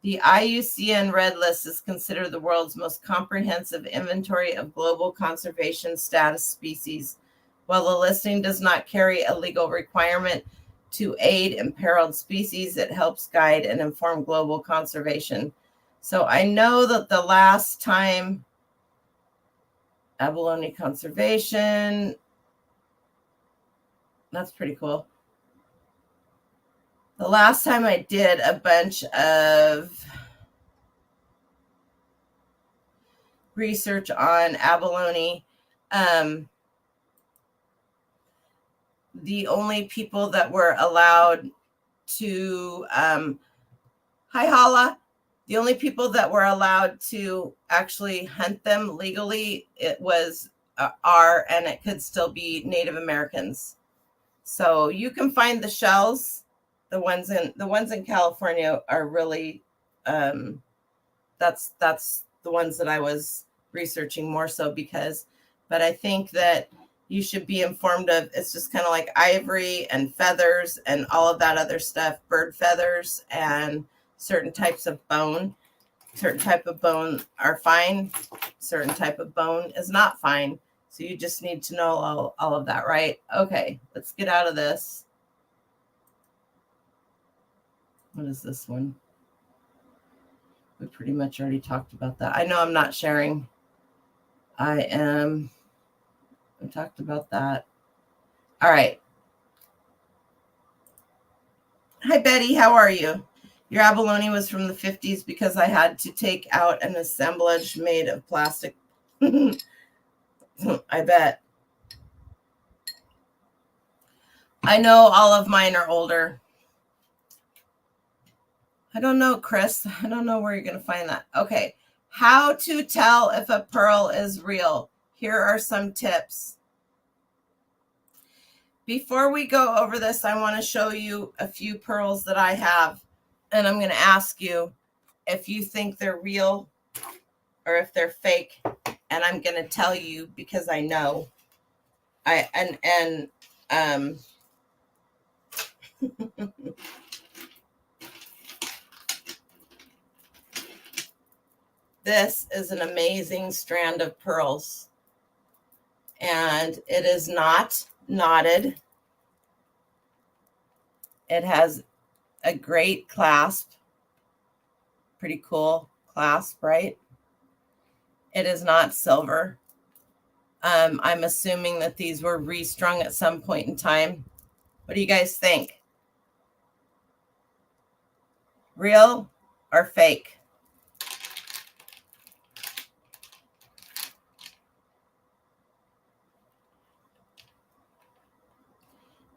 The IUCN Red List is considered the world's most comprehensive inventory of global conservation status species. While the listing does not carry a legal requirement to aid imperiled species, it helps guide and inform global conservation. So I know that the last time abalone conservation, that's pretty cool. The last time I did a bunch of research on abalone, the only people that were allowed to hi Hala, the only people that were allowed to actually hunt them legally, it was and it could still be Native Americans. So you can find the shells. The ones in California are really that's the ones that I was researching more so because, but I think that you should be informed of, it's just kind of like ivory and feathers and all of that other stuff, bird feathers and certain types of bone. Certain type of bone are fine. Certain type of bone is not fine. So you just need to know all of that, right? Okay, let's get out of this. What is this one? We pretty much already talked about that. I know I'm not sharing. We talked about that. All right. Hi, Betty. How are you? Your abalone was from the 50s because I had to take out an assemblage made of plastic. I bet. I know all of mine are older. I don't know, Chris. I don't know where you're going to find that. Okay. How to tell if a pearl is real. Here are some tips. Before we go over this, I want to show you a few pearls that I have. And I'm going to ask you if you think they're real or if they're fake. And I'm going to tell you because I know. This is an amazing strand of pearls. And it is not knotted. It has a great clasp. Pretty cool clasp, right? It is not silver. I'm assuming that these were restrung at some point in time. What do you guys think? Real or fake?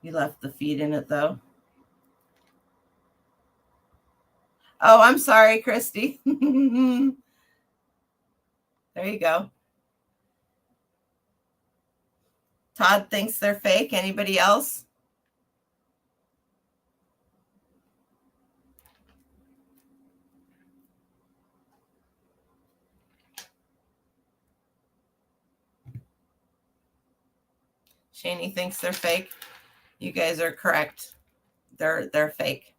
You left the feed in it, though. Oh, I'm sorry, Christy. There you go. Todd thinks they're fake. Anybody else? Shani thinks they're fake. You guys are correct. They're fake.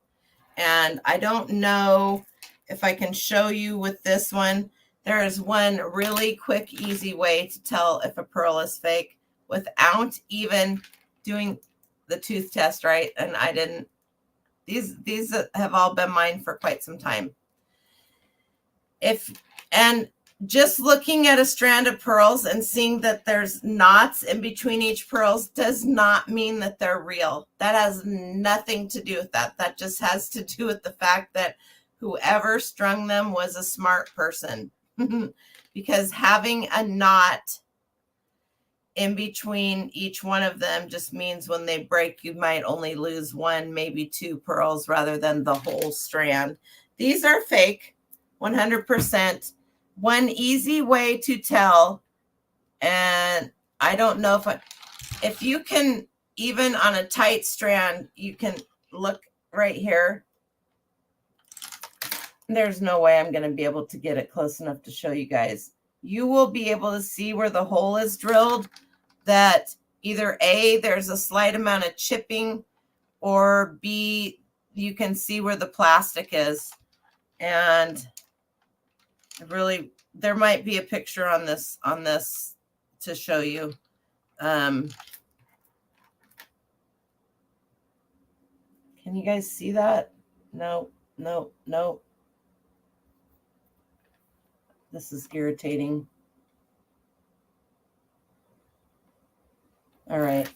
And I don't know if I can show you with this one. There is one really quick, easy way to tell if a pearl is fake without even doing the tooth test, right? And I didn't. These have all been mine for quite some time. And just looking at a strand of pearls and seeing that there's knots in between each pearls does not mean that they're real. That has nothing to do with that. That just has to do with the fact that whoever strung them was a smart person. Because having a knot in between each one of them just means when they break, you might only lose one, maybe two pearls rather than the whole strand. These are fake, 100%. One easy way to tell, and I don't know if you can, even on a tight strand, you can look right here. There's no way I'm going to be able to get it close enough to show you guys. You will be able to see where the hole is drilled, that either A, there's a slight amount of chipping, or B, you can see where the plastic is. And really, there might be a picture on this to show you. Can you guys see that? No. This is irritating. All right.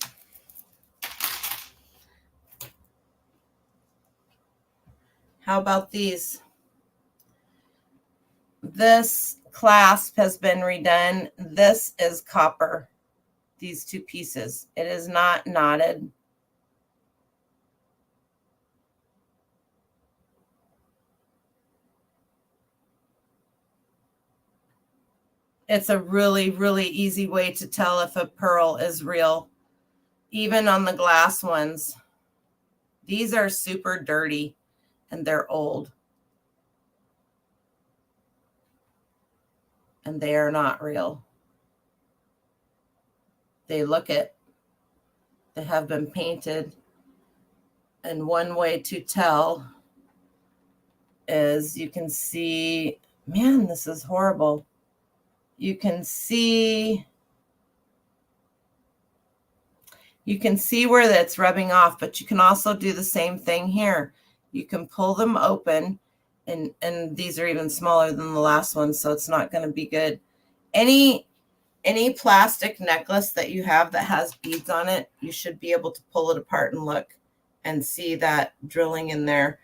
How about these? This clasp has been redone. This is copper. These two pieces. It is not knotted. It's a really, really easy way to tell if a pearl is real, even on the glass ones. These are super dirty and they're old. And they are not real. They look it. They have been painted. And one way to tell is you can see, man, this is horrible. You can see where that's rubbing off, but you can also do the same thing here. You can pull them open, and these are even smaller than the last one, so it's not going to be good. Any plastic necklace that you have that has beads on it, you should be able to pull it apart and look and see that drilling in there.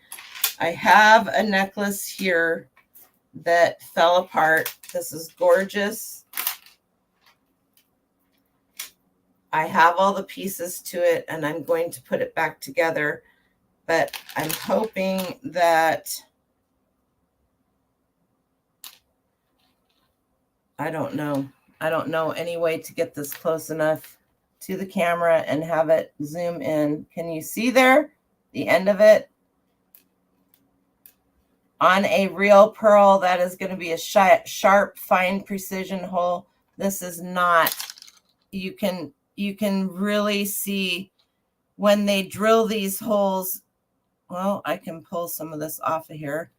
I have a necklace here that fell apart. This is gorgeous. I have all the pieces to it, and I'm going to put it back together, but I'm hoping that, I don't know any way to get this close enough to the camera and have it zoom in. Can you see there the end of it? On a real pearl, that is going to be a sharp, fine precision hole. This is not. You can really see when they drill these holes. Well, I can pull some of this off of here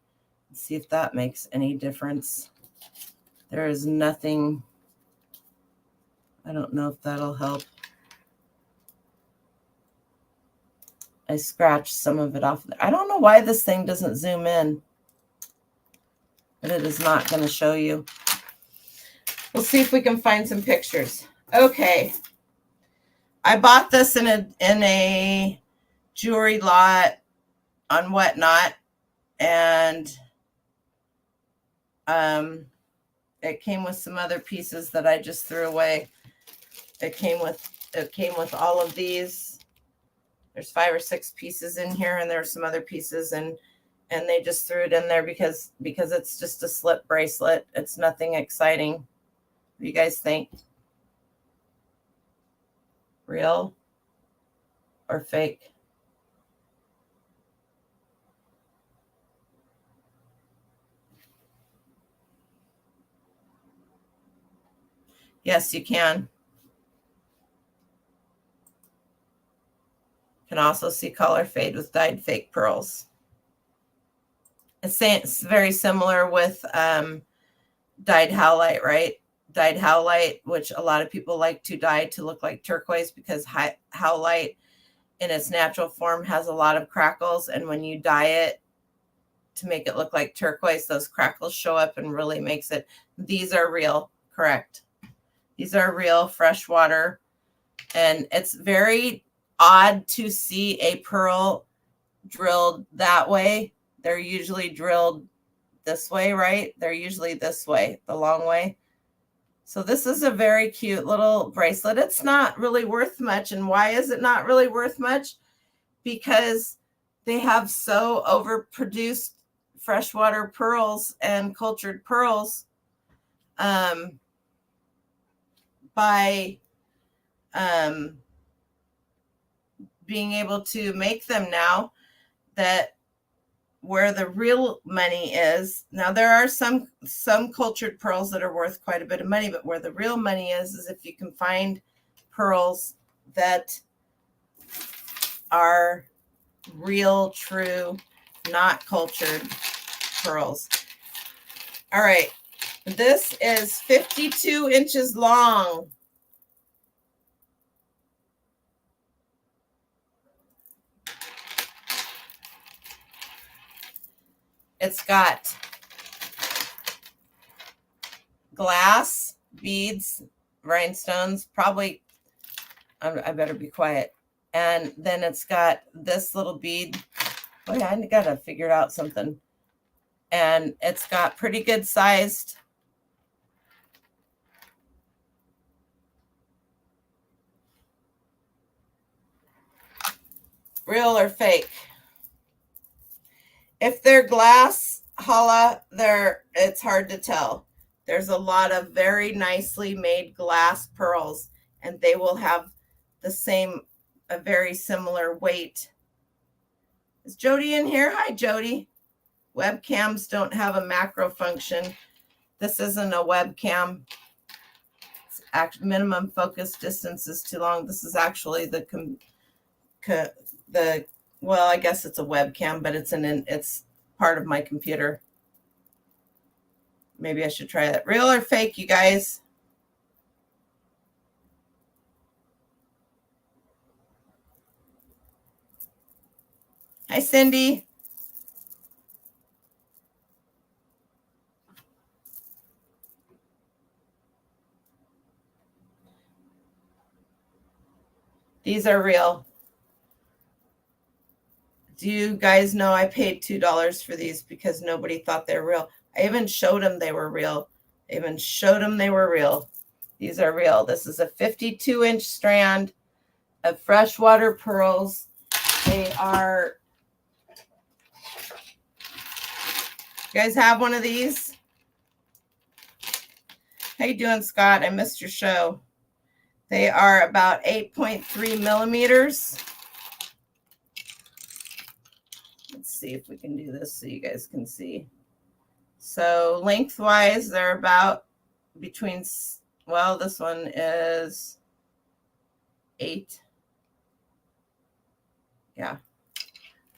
and see if that makes any difference. There is nothing. I don't know if that'll help. I scratched some of it off there. I don't know why this thing doesn't zoom in, but it is not going to show you. We'll see if we can find some pictures. Okay. I bought this in a jewelry lot on Whatnot, and it came with some other pieces that I just threw away. It came with all of these. There's 5 or 6 pieces in here, and there's some other pieces, and they just threw it in there because it's just a slip bracelet. It's nothing exciting. What do you guys think? Real or fake? Yes, you can. You can also see color fade with dyed fake pearls. It's very similar with dyed howlite, right? Dyed howlite, which a lot of people like to dye to look like turquoise, because howlite in its natural form has a lot of crackles, and when you dye it to make it look like turquoise, those crackles show up and really makes it. These are real, correct? These are real freshwater, and it's very odd to see a pearl drilled that way. They're usually drilled this way, right? They're usually this way, the long way. So this is a very cute little bracelet. It's not really worth much. And why is it not really worth much? Because they have so overproduced freshwater pearls and cultured pearls by being able to make them now, that where the real money is. Now, there are some cultured pearls that are worth quite a bit of money, but where the real money is if you can find pearls that are real, true, not cultured pearls. All right. This is 52 inches long. It's got glass, beads, rhinestones, probably, I better be quiet. And then it's got this little bead. Oh yeah, I gotta figure out something. And it's got pretty good sized real or fake. If they're glass, holla, it's hard to tell. There's a lot of very nicely made glass pearls, and they will have a very similar weight. Is Jody in here? Hi, Jody. Webcams don't have a macro function. This isn't a webcam. Minimum focus distance is too long. This is actually well, I guess it's a webcam, but it's part of my computer. Maybe I should try that. Real or fake, you guys? Hi, Cindy. These are real. Do you guys know I paid $2 for these because nobody thought they were real? I even showed them they were real. These are real. This is a 52-inch strand of freshwater pearls. They are, you guys have one of these? How you doing, Scott? I missed your show. They are about 8.3 millimeters. Let's see if we can do this so you guys can see. So lengthwise, they're about between, well, this one is 8. Yeah,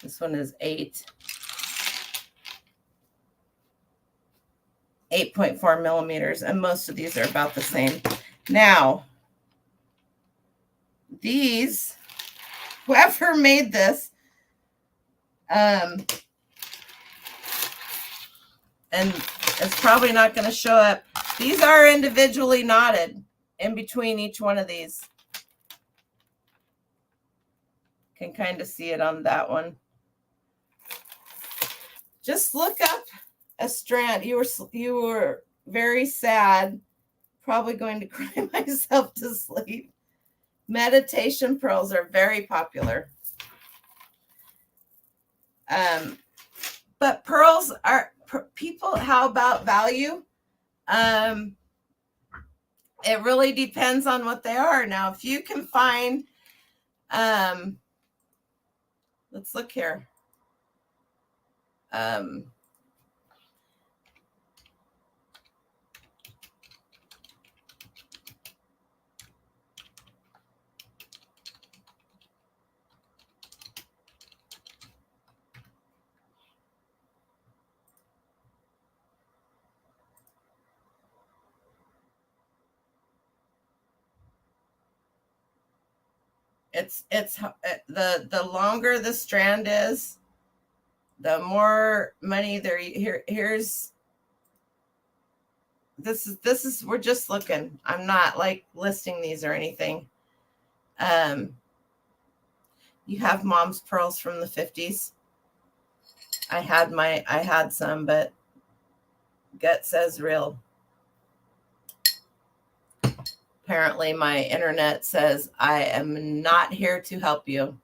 this one is 8.4 millimeters, and most of these are about the same. Now, these, whoever made this, and it's probably not going to show up. These are individually knotted in between each one of these. Can kind of see it on that one. Just look up a strand. You were very sad. Probably going to cry myself to sleep. Meditation pearls are very popular. But pearls are people. How about value? It really depends on what they are. Now, if you can find, let's look here. It's the longer the strand is, the more money there. Here's this is we're just looking. I'm not like listing these or anything. You have mom's pearls from the 50s. I had some, but gut says real. Apparently my internet says I am not here to help you.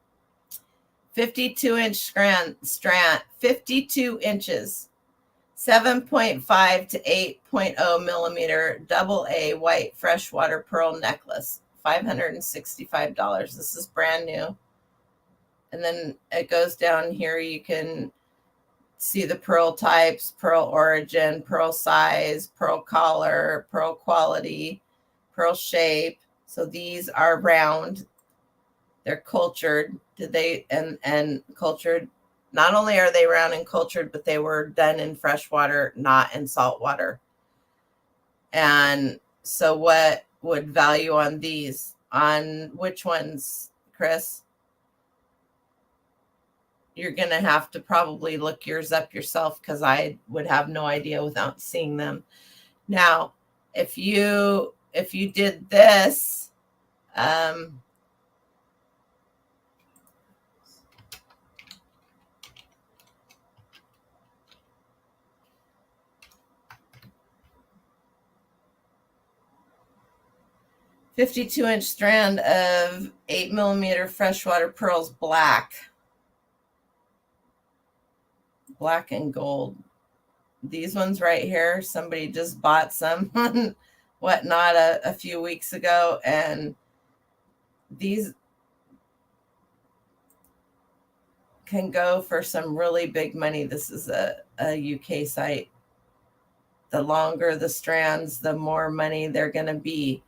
52-inch strand, 52 inches, 7.5 to 8.0 millimeter double A white freshwater pearl necklace, $565. This is brand new. And then it goes down here. You can see the pearl types, pearl origin, pearl size, pearl color, pearl quality, pearl shape. So these are round. They're cultured. And cultured? Not only are they round and cultured, but they were done in fresh water, not in salt water. And so what would value on these? On which ones, Chris? You're going to have to probably look yours up yourself because I would have no idea without seeing them. Now, if you did this, 52-inch strand of 8 millimeter freshwater pearls, black and gold. These ones right here, somebody just bought some on Whatnot a few weeks ago, and these can go for some really big money. This is a UK site. The longer the strands, the more money they're going to be.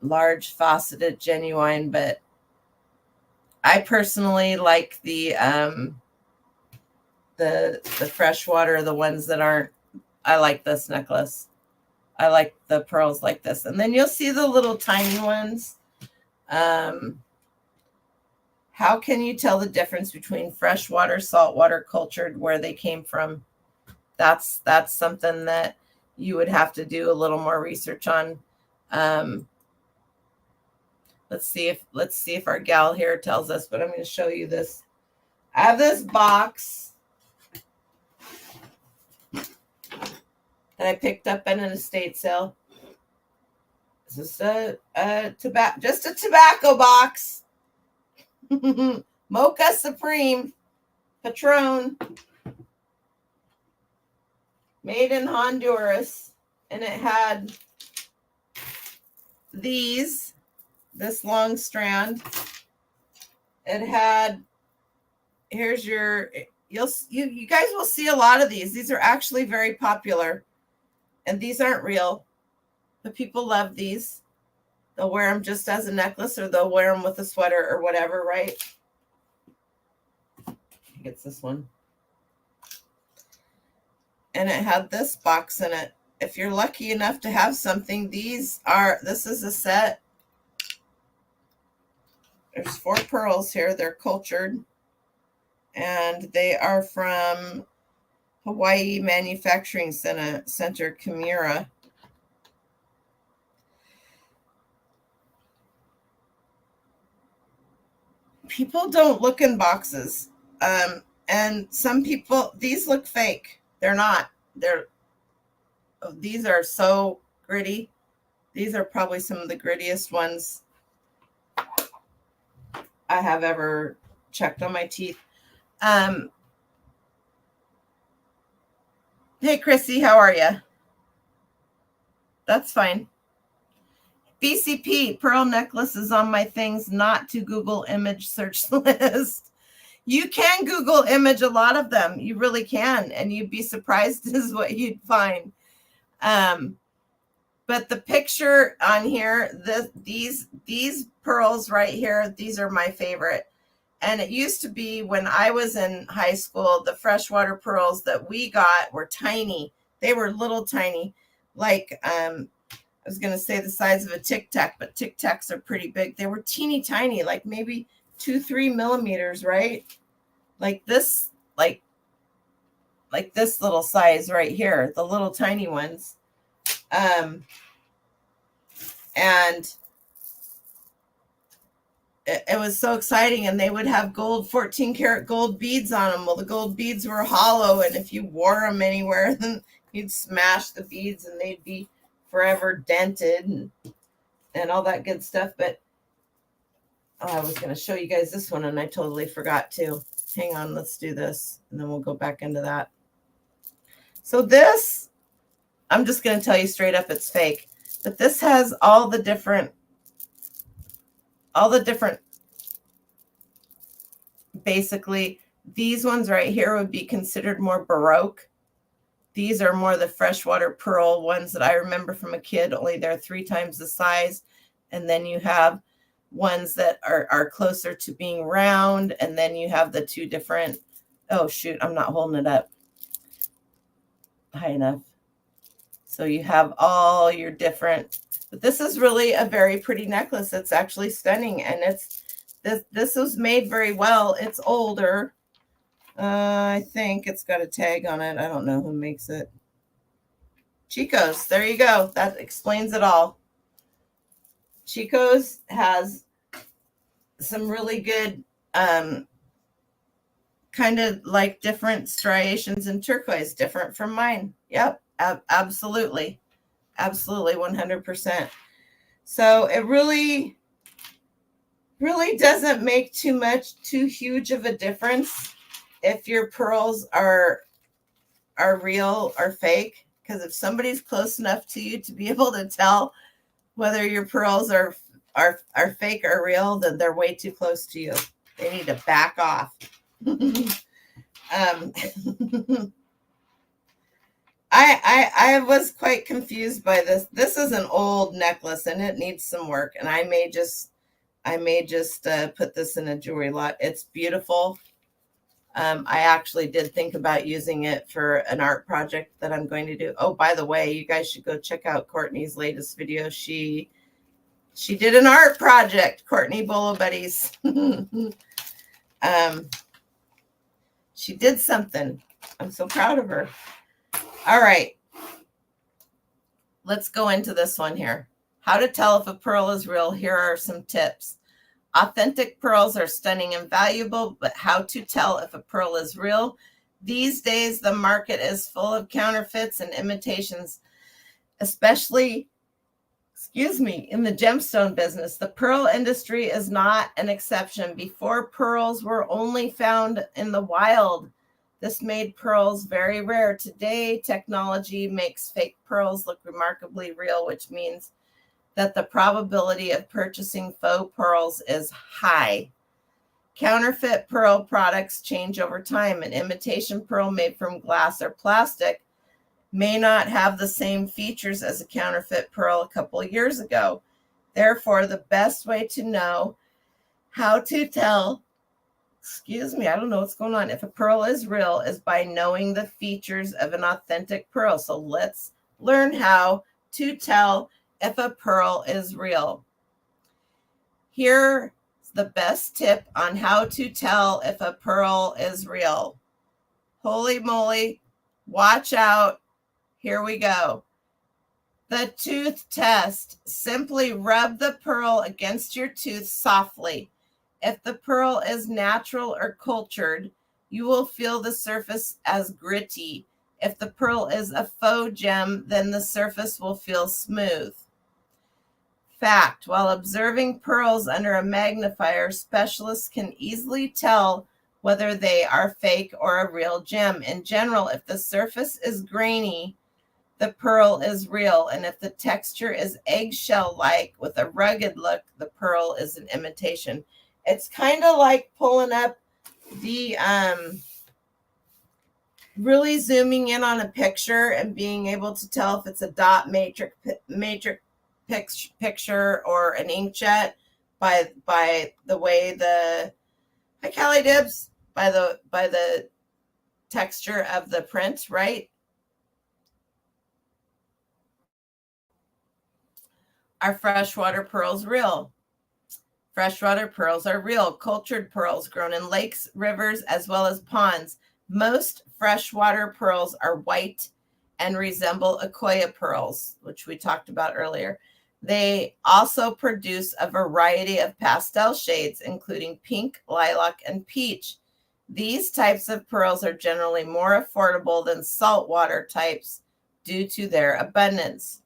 Large faceted genuine, but I personally like the freshwater, the ones that aren't. I like this necklace. I like the pearls like this. And then you'll see the little tiny ones. How can you tell the difference between freshwater, saltwater, cultured, where they came from? That's something that you would have to do a little more research on. Let's see if our gal here tells us, but I'm going to show you this. I have this box that I picked up at an estate sale. This is a tobacco box. Mocha Supreme Patron, made in Honduras, and it had this long strand. It had, here's your, you guys will see a lot of these. These are actually very popular, and these aren't real, but people love these. They'll wear them just as a necklace, or they'll wear them with a sweater or whatever, right? It's this one. And it had this box in it. If you're lucky enough to have something, this is a set. There's 4 pearls here. They're cultured. And they are from Hawaii Manufacturing Center, Kimura. People don't look in boxes. And some people, these look fake. They're not. These are so gritty. These are probably some of the grittiest ones I have ever checked on my teeth. Hey, Chrissy, how are you? That's fine. BCP, pearl necklace is on my things not to Google image search list. You can Google image a lot of them. You really can. And you'd be surprised as what you'd find. But the picture on here, these pearls right here, these are my favorite. And it used to be when I was in high school, the freshwater pearls that we got were tiny. They were little tiny, like I was going to say the size of a Tic Tac, but Tic Tacs are pretty big. They were teeny tiny, like maybe 2-3 millimeters, right? Like this, like this little size right here, the little tiny ones. And it was so exciting, and they would have 14 karat gold beads on them. Well, the gold beads were hollow, and if you wore them anywhere, then you'd smash the beads and they'd be forever dented and all that good stuff. But I was going to show you guys this one, and I totally forgot to. Hang on, let's do this, and then we'll go back into that. So this, I'm just going to tell you straight up, it's fake. But this has all the different, basically, these ones right here would be considered more Baroque. These are more the freshwater pearl ones that I remember from a kid, only they're 3 times the size. And then you have ones that are closer to being round. And then you have the 2 different, oh shoot, I'm not holding it up high enough. So you have all your different, but this is really a very pretty necklace. It's actually stunning. And this was made very well. It's older. I think it's got a tag on it. I don't know who makes it. Chico's. There you go. That explains it all. Chico's has some really good kind of like different striations in turquoise, different from mine. Yep, absolutely. Absolutely, 100%. So it really doesn't make too huge of a difference if your pearls are real or fake, because if somebody's close enough to you to be able to tell whether your pearls are fake or real, then they're way too close to you. They need to back off. I was quite confused by this. This is an old necklace and it needs some work, and I may just put this in a jewelry lot. It's beautiful. I actually did think about using it for an art project that I'm going to do. Oh, by the way, you guys should go check out Courtney's latest video. She did an art project, Courtney Bolo Buddies. She did something. I'm so proud of her. All right. Let's go into this one here. How to tell if a pearl is real. Here are some tips. Authentic pearls are stunning and valuable, but how to tell if a pearl is real? These days, the market is full of counterfeits and imitations, especially, in the gemstone business. The pearl industry is not an exception. Before, pearls were only found in the wild. This made pearls very rare. Today, technology makes fake pearls look remarkably real, which means that the probability of purchasing faux pearls is high. Counterfeit pearl products change over time. An imitation pearl made from glass or plastic may not have the same features as a counterfeit pearl a couple of years ago. Therefore, the best way to know how to tell, I don't know what's going on, if a pearl is real is by knowing the features of an authentic pearl. So let's learn how to tell if a pearl is real. Here's the best tip on how to tell if a pearl is real. Holy moly, watch out. Here we go. The tooth test. Simply rub the pearl against your tooth softly. If the pearl is natural or cultured, you will feel the surface as gritty. If the pearl is a faux gem, then the surface will feel smooth. Fact: while observing pearls under a magnifier, specialists can easily tell whether they are fake or a real gem. In general, if the surface is grainy, the pearl is real, and if the texture is eggshell-like with a rugged look, the pearl is an imitation. It's kind of like pulling up the really zooming in on a picture and being able to tell if it's a dot matrix picture or an inkjet by the way the hi Callie Dibs by the texture of the print, right? Are freshwater pearls real? Freshwater pearls are real. Cultured pearls grown in lakes, rivers, as well as ponds. Most freshwater pearls are white and resemble Akoya pearls, which we talked about earlier. They also produce a variety of pastel shades, including pink, lilac, and peach. These types of pearls are generally more affordable than saltwater types due to their abundance.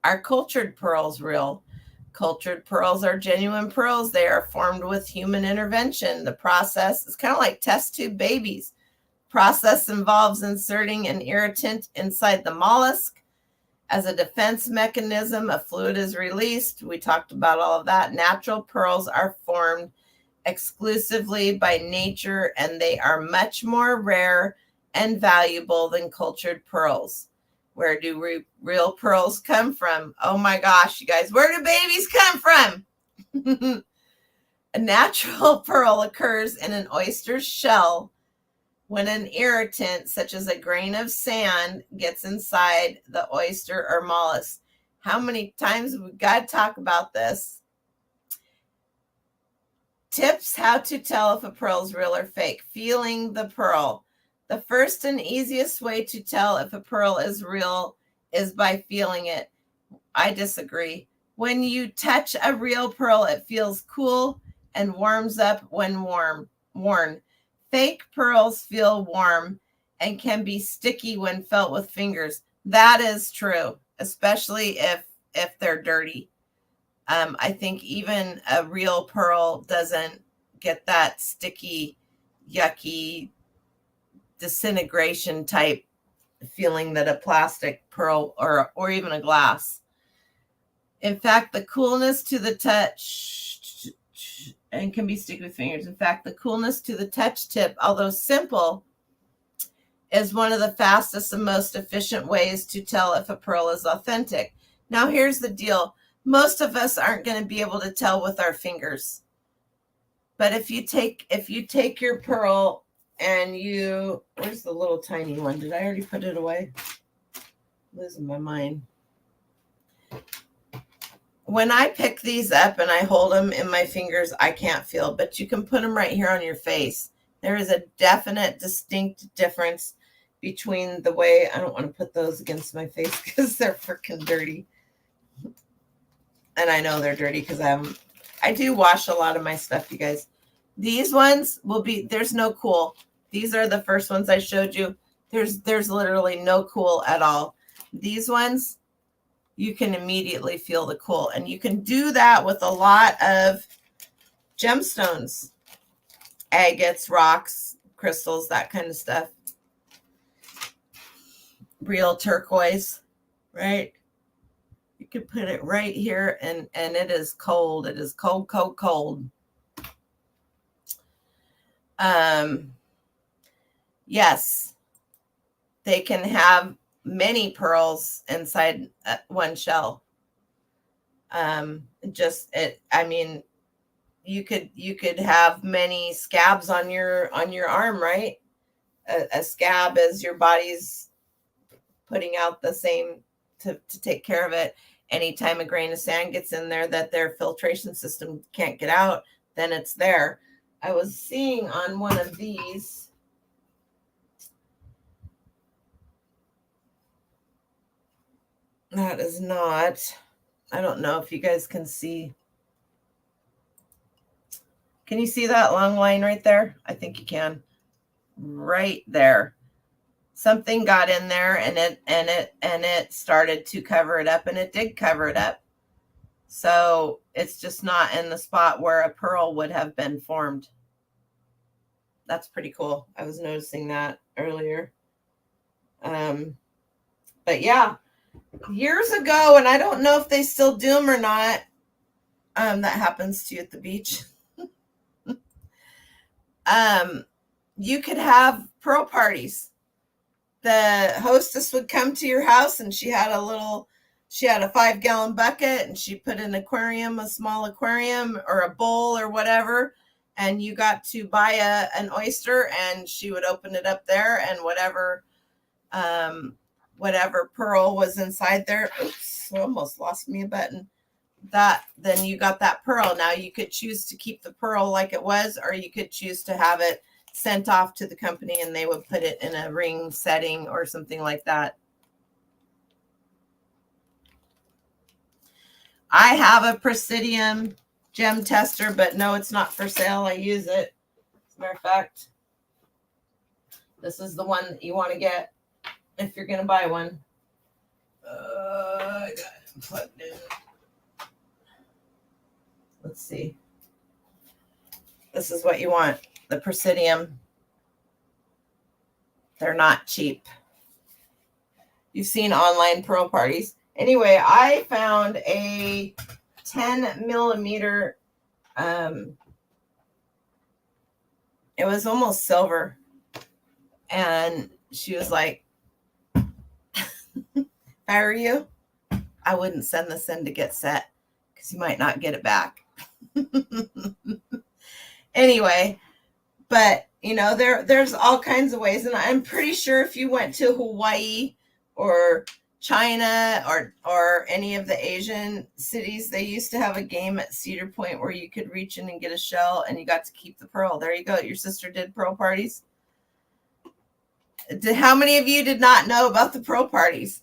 Are cultured pearls real? Cultured pearls are genuine pearls. They are formed with human intervention. The process is kind of like test tube babies. Process involves inserting an irritant inside the mollusk. As a defense mechanism, a fluid is released. We talked about all of that. Natural pearls are formed exclusively by nature, and they are much more rare and valuable than cultured pearls. Where do real pearls come from? Oh my gosh, you guys, where do babies come from? A natural pearl occurs in an oyster's shell when an irritant, such as a grain of sand, gets inside the oyster or mollusk. How many times have we got to talk about this? Tips how to tell if a pearl is real or fake. Feeling the pearl. The first and easiest way to tell if a pearl is real is by feeling it. I disagree. When you touch a real pearl, it feels cool and warms up when worn. Fake pearls feel warm and can be sticky when felt with fingers. That is true, especially if they're dirty. I think even a real pearl doesn't get that sticky, yucky, disintegration type feeling that a plastic pearl or even a glass. In fact, the coolness to the touch and can be sticky with fingers. In fact, the coolness to the touch tip, although simple, is one of the fastest and most efficient ways to tell if a pearl is authentic. Now, here's the deal. Most of us aren't going to be able to tell with our fingers. But if you take your pearl and where's the little tiny one? Did I already put it away? I'm losing my mind. When I pick these up and I hold them in my fingers, I can't feel, but you can put them right here on your face. There is a definite, distinct difference between the way, I don't want to put those against my face because they're freaking dirty. And I know they're dirty because I do wash a lot of my stuff, you guys. These ones will be, there's no cool. These are the first ones I showed you. There's literally no cool at all. These ones, you can immediately feel the cool. And you can do that with a lot of gemstones, agates, rocks, crystals, that kind of stuff. Real turquoise, right? You can put it right here, and it is cold. It is cold, cold, cold. Yes, they can have many pearls inside one shell. I mean, you could have many scabs on your arm, right? A scab is your body's putting out the same to take care of it. Anytime a grain of sand gets in there that their filtration system can't get out, then it's there. I was seeing on one of these, that is not, I don't know if you guys can see. Can you see that long line right there? I think you can. Right there. Something got in there and it started to cover it up, and it did cover it up. So it's just not in the spot where a pearl would have been formed. That's pretty cool. I was noticing that earlier. But yeah, years ago, and I don't know if they still do them or not. That happens to you at the beach. You could have pearl parties. The hostess would come to your house, and she had a 5-gallon bucket, and she put an aquarium, a small aquarium or a bowl or whatever, and you got to buy an oyster, and she would open it up there, and whatever pearl was inside there. Oops, I almost lost me a button. Then you got that pearl. Now you could choose to keep the pearl like it was, or you could choose to have it sent off to the company, and they would put it in a ring setting or something like that. I have a Presidium gem tester, but no, it's not for sale. I use it. As a matter of fact, this is the one that you want to get if you're going to buy one. I got it plugged in. Let's see. This is what you want. The Presidium. They're not cheap. You've seen online pearl parties. Anyway, I found a 10 millimeter. It was almost silver. And she was like, if I were you, I wouldn't send this in to get set because you might not get it back. Anyway, but there's all kinds of ways, and I'm pretty sure if you went to Hawaii or China or any of the Asian cities, they used to have a game at Cedar Point where you could reach in and get a shell, and you got to keep the pearl. There you go. Your sister did pearl parties. How many of you did not know about the pearl parties?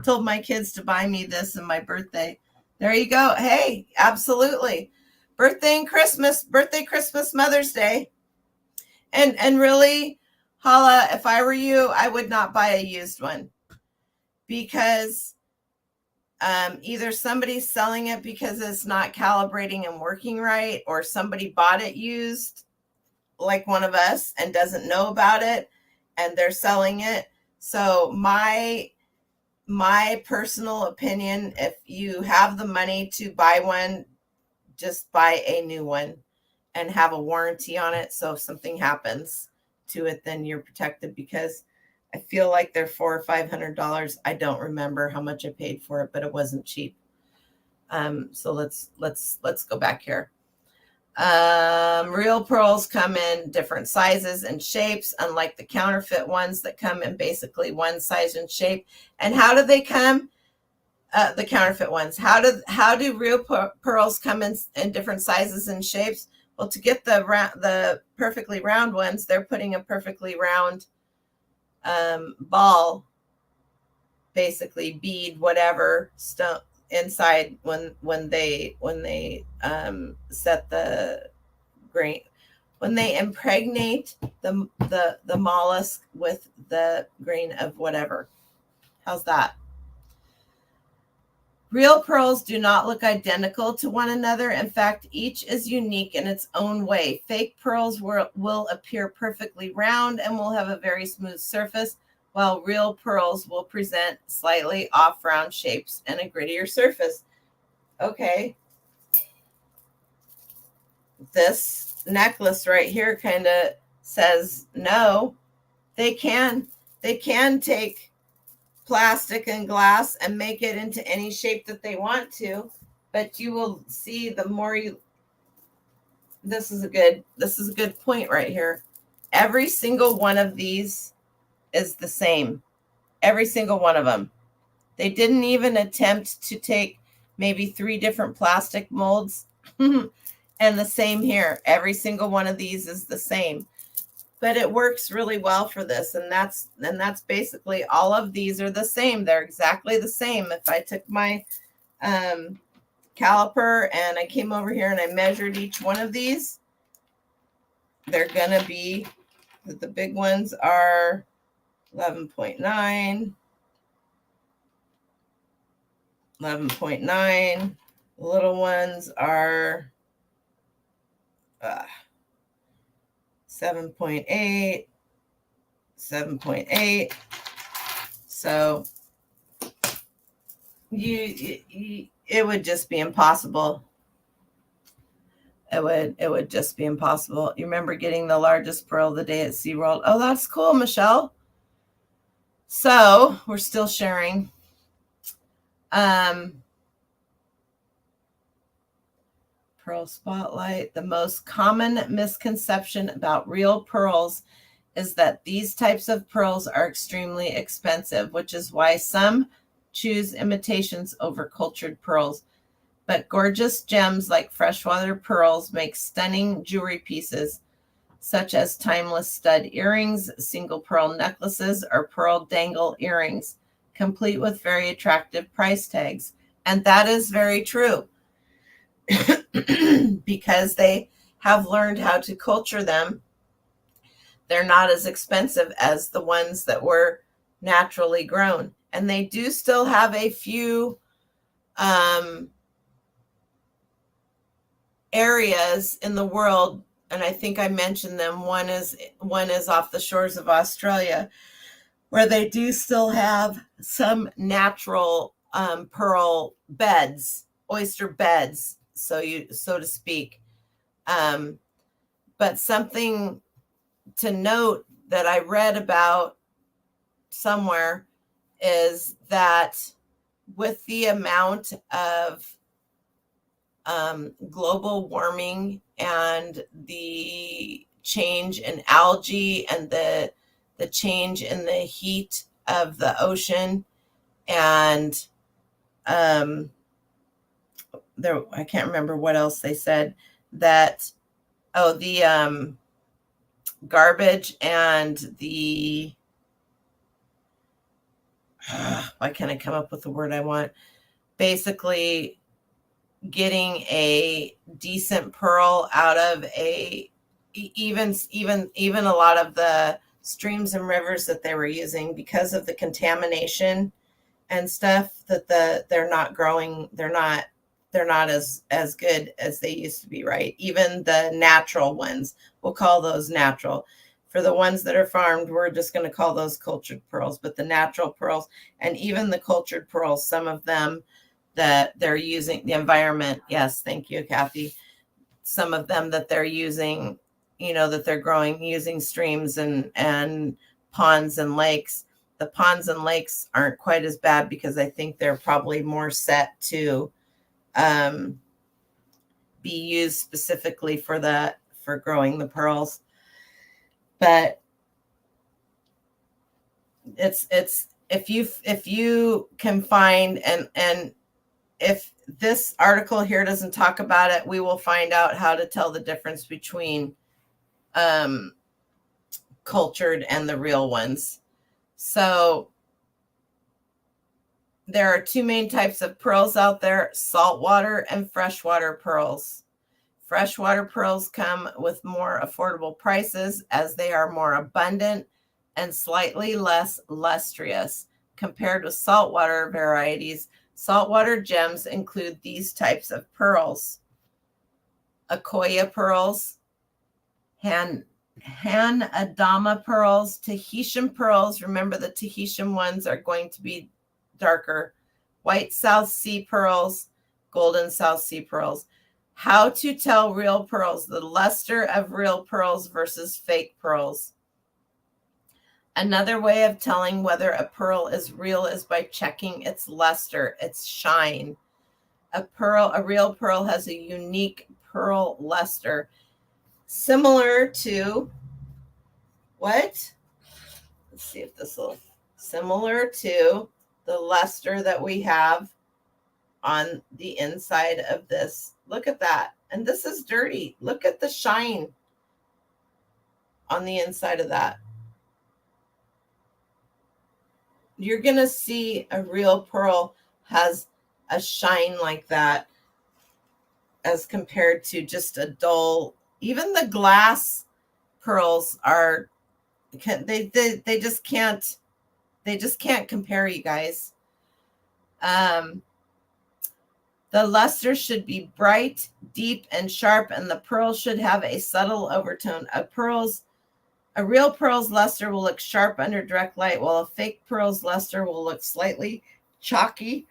Told my kids to buy me this on my birthday. There you go. Hey, absolutely. Birthday, Christmas, Mother's Day. And really, Hala, if I were you, I would not buy a used one, because either somebody's selling it because it's not calibrating and working right, or somebody bought it used, like one of us, and doesn't know about it, and they're selling it. So my personal opinion, if you have the money to buy one, just buy a new one and have a warranty on it. So if something happens to it, then you're protected, because I feel like they're $400 or $500. I don't remember how much I paid for it, but it wasn't cheap. So let's go back here. Real pearls come in different sizes and shapes, unlike the counterfeit ones that come in basically one size and shape. And how do they come? The counterfeit ones. How do real pearls come in different sizes and shapes? Well, to get the perfectly round ones, they're putting a perfectly round ball, basically bead, whatever, stone inside when they set the grain, when they impregnate the mollusk with the grain of whatever. How's that? Real pearls do not look identical to one another. In fact, each is unique in its own way. Fake pearls will appear perfectly round and will have a very smooth surface, while real pearls will present slightly off round shapes and a grittier surface. Okay. This necklace right here kind of says no. They can take plastic and glass and make it into any shape that they want to, but you will see the more you, this is a good point right here. Every single one of these is the same. Every single one of them. They didn't even attempt to take maybe 3 different plastic molds. And the same here. Every single one of these is the same. But it works really well for this, and that's basically all of these are the same. They're exactly the same. If I took my caliper and I came over here and I measured each one of these, they're gonna be, the big ones are 11.9, 11.9. The little ones are 7.8, 7.8. So it would just be impossible. It would just be impossible. You remember getting the largest pearl the day at SeaWorld? Oh, that's cool, Michelle. So we're still sharing. Pearl spotlight. The most common misconception about real pearls is that these types of pearls are extremely expensive, which is why some choose imitations over cultured pearls. But gorgeous gems like freshwater pearls make stunning jewelry pieces, such as timeless stud earrings, single pearl necklaces, or pearl dangle earrings, complete with very attractive price tags. And that is very true. Because they have learned how to culture them, they're not as expensive as the ones that were naturally grown. And they do still have a few areas in the world, and I think I mentioned them. One is off the shores of Australia, where they do still have some natural pearl beds, oyster beds, so to speak. But something to note that I read about somewhere is that with the amount of global warming and the change in algae and the change in the heat of the ocean, and there, I can't remember what else they said, that the garbage and the why can't I come up with the word I want? Basically, getting a decent pearl out of even a lot of the streams and rivers that they were using, because of the contamination and stuff, that they're not growing, they're not as good as they used to be, right? Even the natural ones, we'll call those natural. For the ones that are farmed, we're just going to call those cultured pearls. But the natural pearls, and even the cultured pearls, some of them that they're using, the environment, yes, thank you, Kathy. Some of them that they're using, that they're growing using streams and ponds and lakes. The ponds and lakes aren't quite as bad, because I think they're probably more set to be used specifically for growing the pearls. But it's if you can find, and if this article here doesn't talk about it, we will find out how to tell the difference between cultured and the real ones. So There are two main types of pearls out there, saltwater and freshwater pearls. Freshwater pearls come with more affordable prices as they are more abundant and slightly less lustrous compared with saltwater varieties. Saltwater gems include these types of pearls: Akoya pearls, Adama pearls, Tahitian pearls. Remember, the Tahitian ones are going to be darker. White South Sea pearls, golden South Sea pearls. How to tell real pearls, the luster of real pearls versus fake pearls. Another way of telling whether a pearl is real is by checking its luster, its shine. A real pearl has a unique pearl luster, similar to what? Let's see if this will, similar to the luster that we have on the inside of this. Look at that. And this is dirty. Look at the shine on the inside of that. You're going to see a real pearl has a shine like that as compared to just a dull, even the glass pearls are, they just can't compare, you guys. The luster should be bright, deep, and sharp, and the pearl should have a subtle overtone. A real pearl's luster will look sharp under direct light, while a fake pearl's luster will look slightly chalky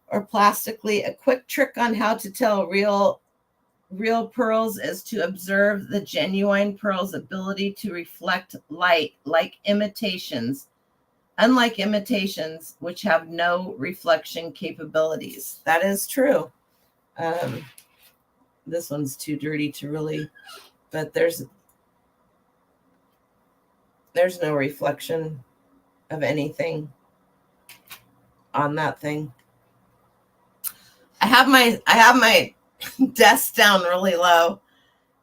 or plastically. A quick trick on how to tell real pearls is to observe the genuine pearl's ability to reflect light, unlike imitations, which have no reflection capabilities. That is true. This one's too dirty to really, but there's no reflection of anything on that thing. I have my desk down really low,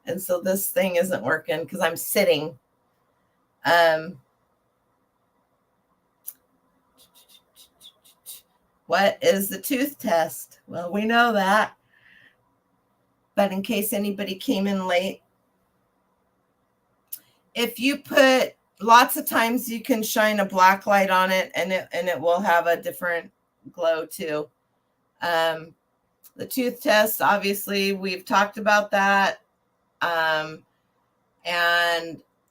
and so this thing isn't working because I'm sitting. What is the tooth test? Well, we know that, but in case anybody came in late, if you put, lots of times you can shine a black light on it and it will have a different glow too. The tooth test, obviously we've talked about that. And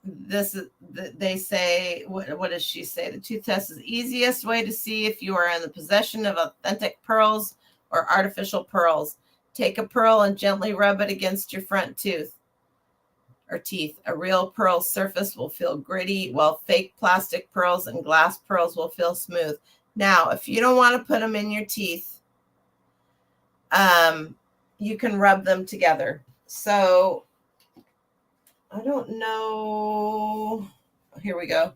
this is, they say, what does she say? The tooth test is the easiest way to see if you are in the possession of authentic pearls or artificial pearls. Take a pearl and gently rub it against your front tooth or teeth. A real pearl surface will feel gritty, while fake plastic pearls and glass pearls will feel smooth. Now, if you don't want to put them in your teeth, you can rub them together. So I don't know. Here we go.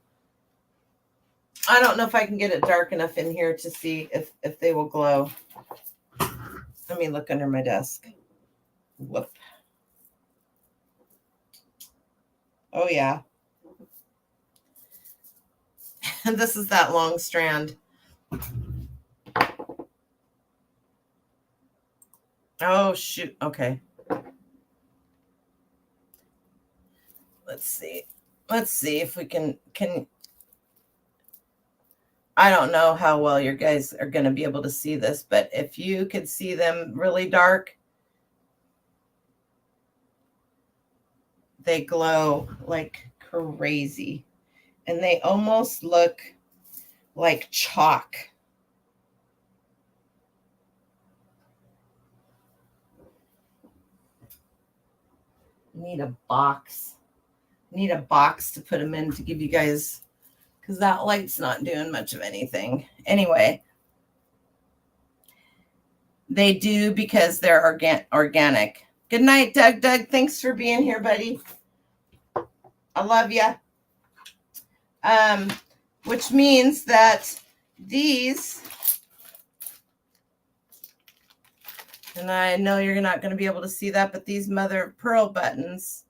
I don't know if I can get it dark enough in here to see if they will glow. Let me look under my desk. Whoop. Oh, yeah. And this is that long strand. Oh, shoot. Okay. Let's see if we can, I don't know how well you guys are going to be able to see this, but if you could see them really dark, they glow like crazy. And they almost look like chalk. Need a box to put them in to give you guys, because that light's not doing much of anything. Anyway, they do because they're organic. Good night, Doug. Doug, thanks for being here, buddy. I love you. Which means that these, and I know you're not going to be able to see that, but these mother of pearl buttons,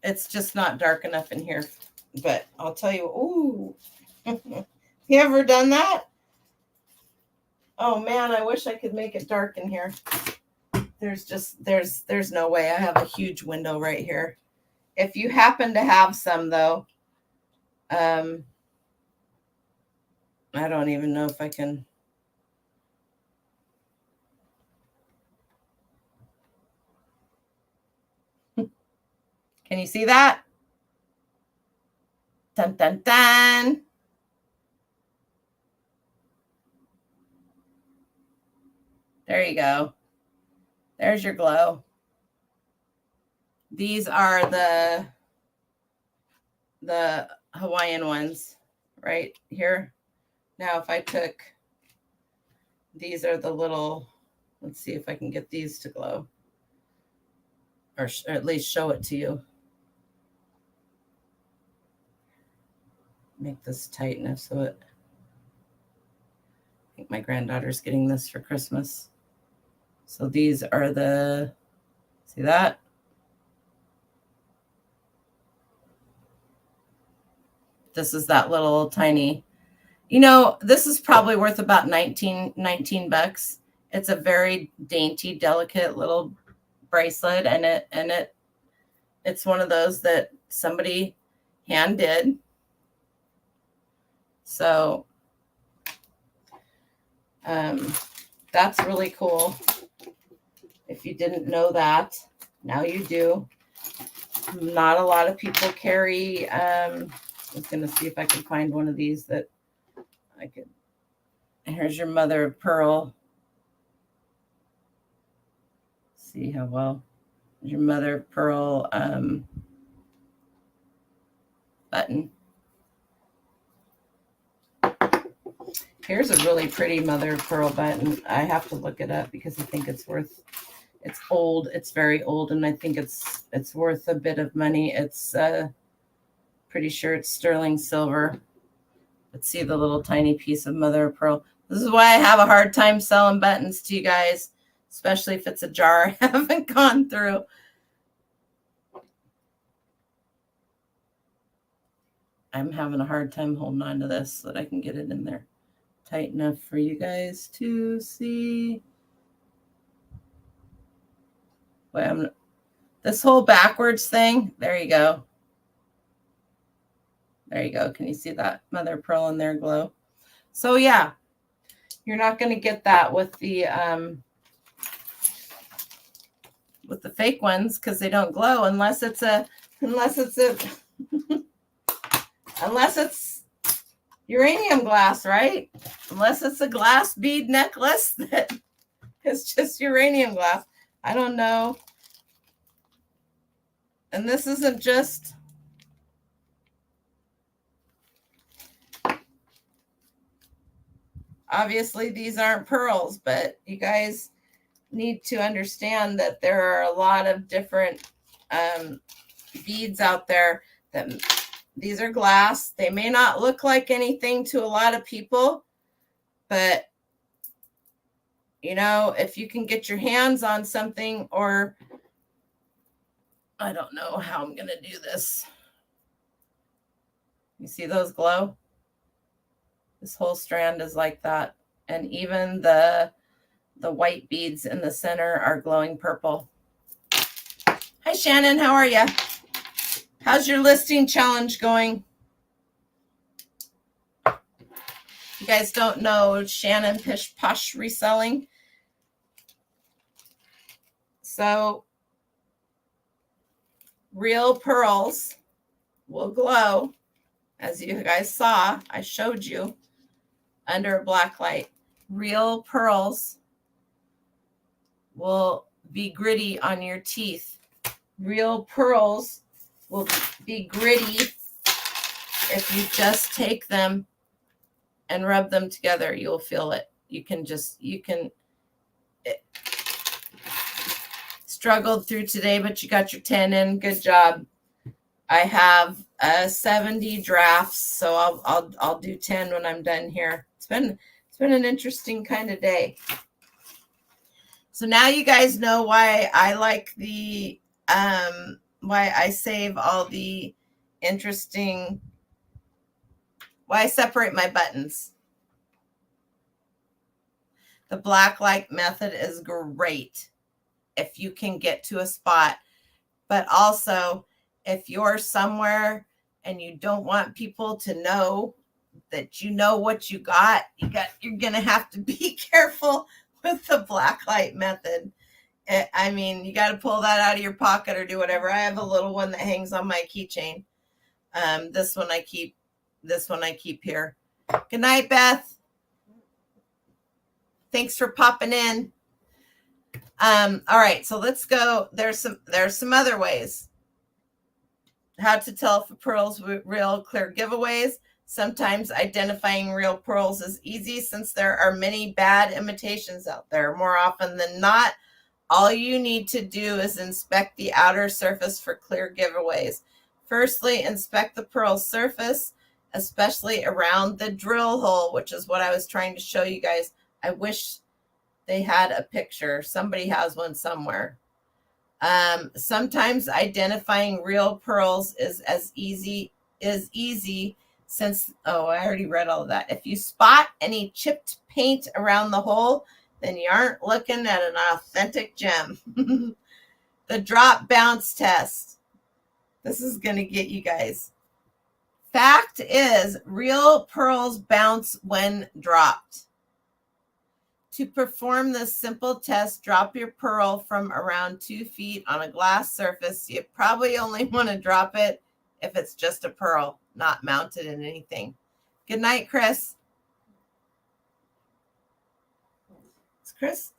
it's just not dark enough in here. But I'll tell you, ooh, you ever done that? Oh man, I wish I could make it dark in here. There's no way. I have a huge window right here. If you happen to have some though, I don't even know if I can. Can you see that? Dun, dun, dun. There you go. There's your glow. These are the Hawaiian ones right here. Now, if I took, these are the little, let's see if I can get these to glow. Or at least show it to you. Make this tight enough so it, I think my granddaughter's getting this for Christmas. So these are the, see that? This is that little tiny, you know, this is probably worth about 19 bucks. It's a very dainty, delicate little bracelet, and it's one of those that somebody hand did. So that's really cool. If you didn't know that, now you do. Not a lot of people carry, I was going to see if I can find one of these that I could. Here's your mother of pearl. See how well. Your mother of pearl button. Here's a really pretty mother of pearl button. I have to look it up because I think it's worth, it's old. It's very old, and I think it's worth a bit of money. It's pretty sure it's sterling silver. Let's see the little tiny piece of mother of pearl. This is why I have a hard time selling buttons to you guys, especially if it's a jar I haven't gone through. I'm having a hard time holding on to this so that I can get it in there tight enough for you guys to see. Wait, this whole backwards thing. There you go. There you go. Can you see that mother of pearl in there glow? So yeah, you're not going to get that with the fake ones because they don't glow unless it's uranium glass, right? Unless it's a glass bead necklace that is just uranium glass. I don't know. And this isn't just, obviously these aren't pearls, but you guys need to understand that there are a lot of different beads out there that these are glass. They may not look like anything to a lot of people, but you know, if you can get your hands on something, or I don't know how I'm going to do this. You see those glow? This whole strand is like that. And even the white beads in the center are glowing purple. Hi, Shannon. How are you? How's your listing challenge going? You guys don't know Shannon Pish Posh Reselling. So real pearls will glow. As you guys saw, I showed you under a black light. Real pearls will be gritty on your teeth. Real pearls will be gritty if you just take them and rub them together. You'll feel it. You can struggled through today, but you got your 10 in. Good job. I have 70 drafts, so I'll do 10 when I'm done here. It's been an interesting kind of day. So now you guys know why I like the why I save all the interesting, why I separate my buttons. The black light method is great if you can get to a spot, but also if you're somewhere and you don't want people to know that you know what you're going to have to be careful with the black light method. I mean, you got to pull that out of your pocket or do whatever. I have a little one that hangs on my keychain. This one I keep here. Good night, Beth. Thanks for popping in. All right, so let's go. There's some other ways. How to tell if a pearl's real, clear giveaways. Sometimes identifying real pearls is easy since there are many bad imitations out there. More often than not, all you need to do is inspect the outer surface for clear giveaways. Firstly, inspect the pearl's surface, especially around the drill hole, which is what I was trying to show you guys. I wish they had a picture. Somebody has one somewhere. Sometimes identifying real pearls is easy since, I already read all of that. If you spot any chipped paint around the hole, then you aren't looking at an authentic gem. The drop bounce test. This is going to get you guys. Fact is, real pearls bounce when dropped. To perform this simple test, drop your pearl from around 2 feet on a glass surface. You probably only want to drop it if it's just a pearl, not mounted in anything. Good night, Chris. It's Chris?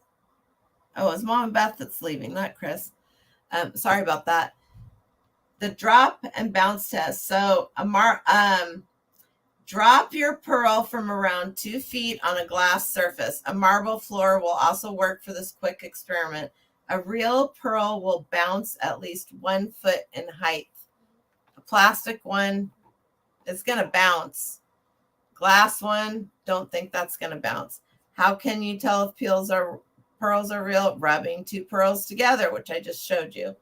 Oh, it's Mom and Beth that's leaving, not Chris. Sorry about that. The drop and bounce test. So drop your pearl from around 2 feet on a glass surface. A marble floor will also work for this quick experiment. A real pearl will bounce at least 1 foot in height. A plastic one is going to bounce. Glass one, don't think that's going to bounce. How can you tell if pearls are real? Rubbing 2 pearls together, which I just showed you.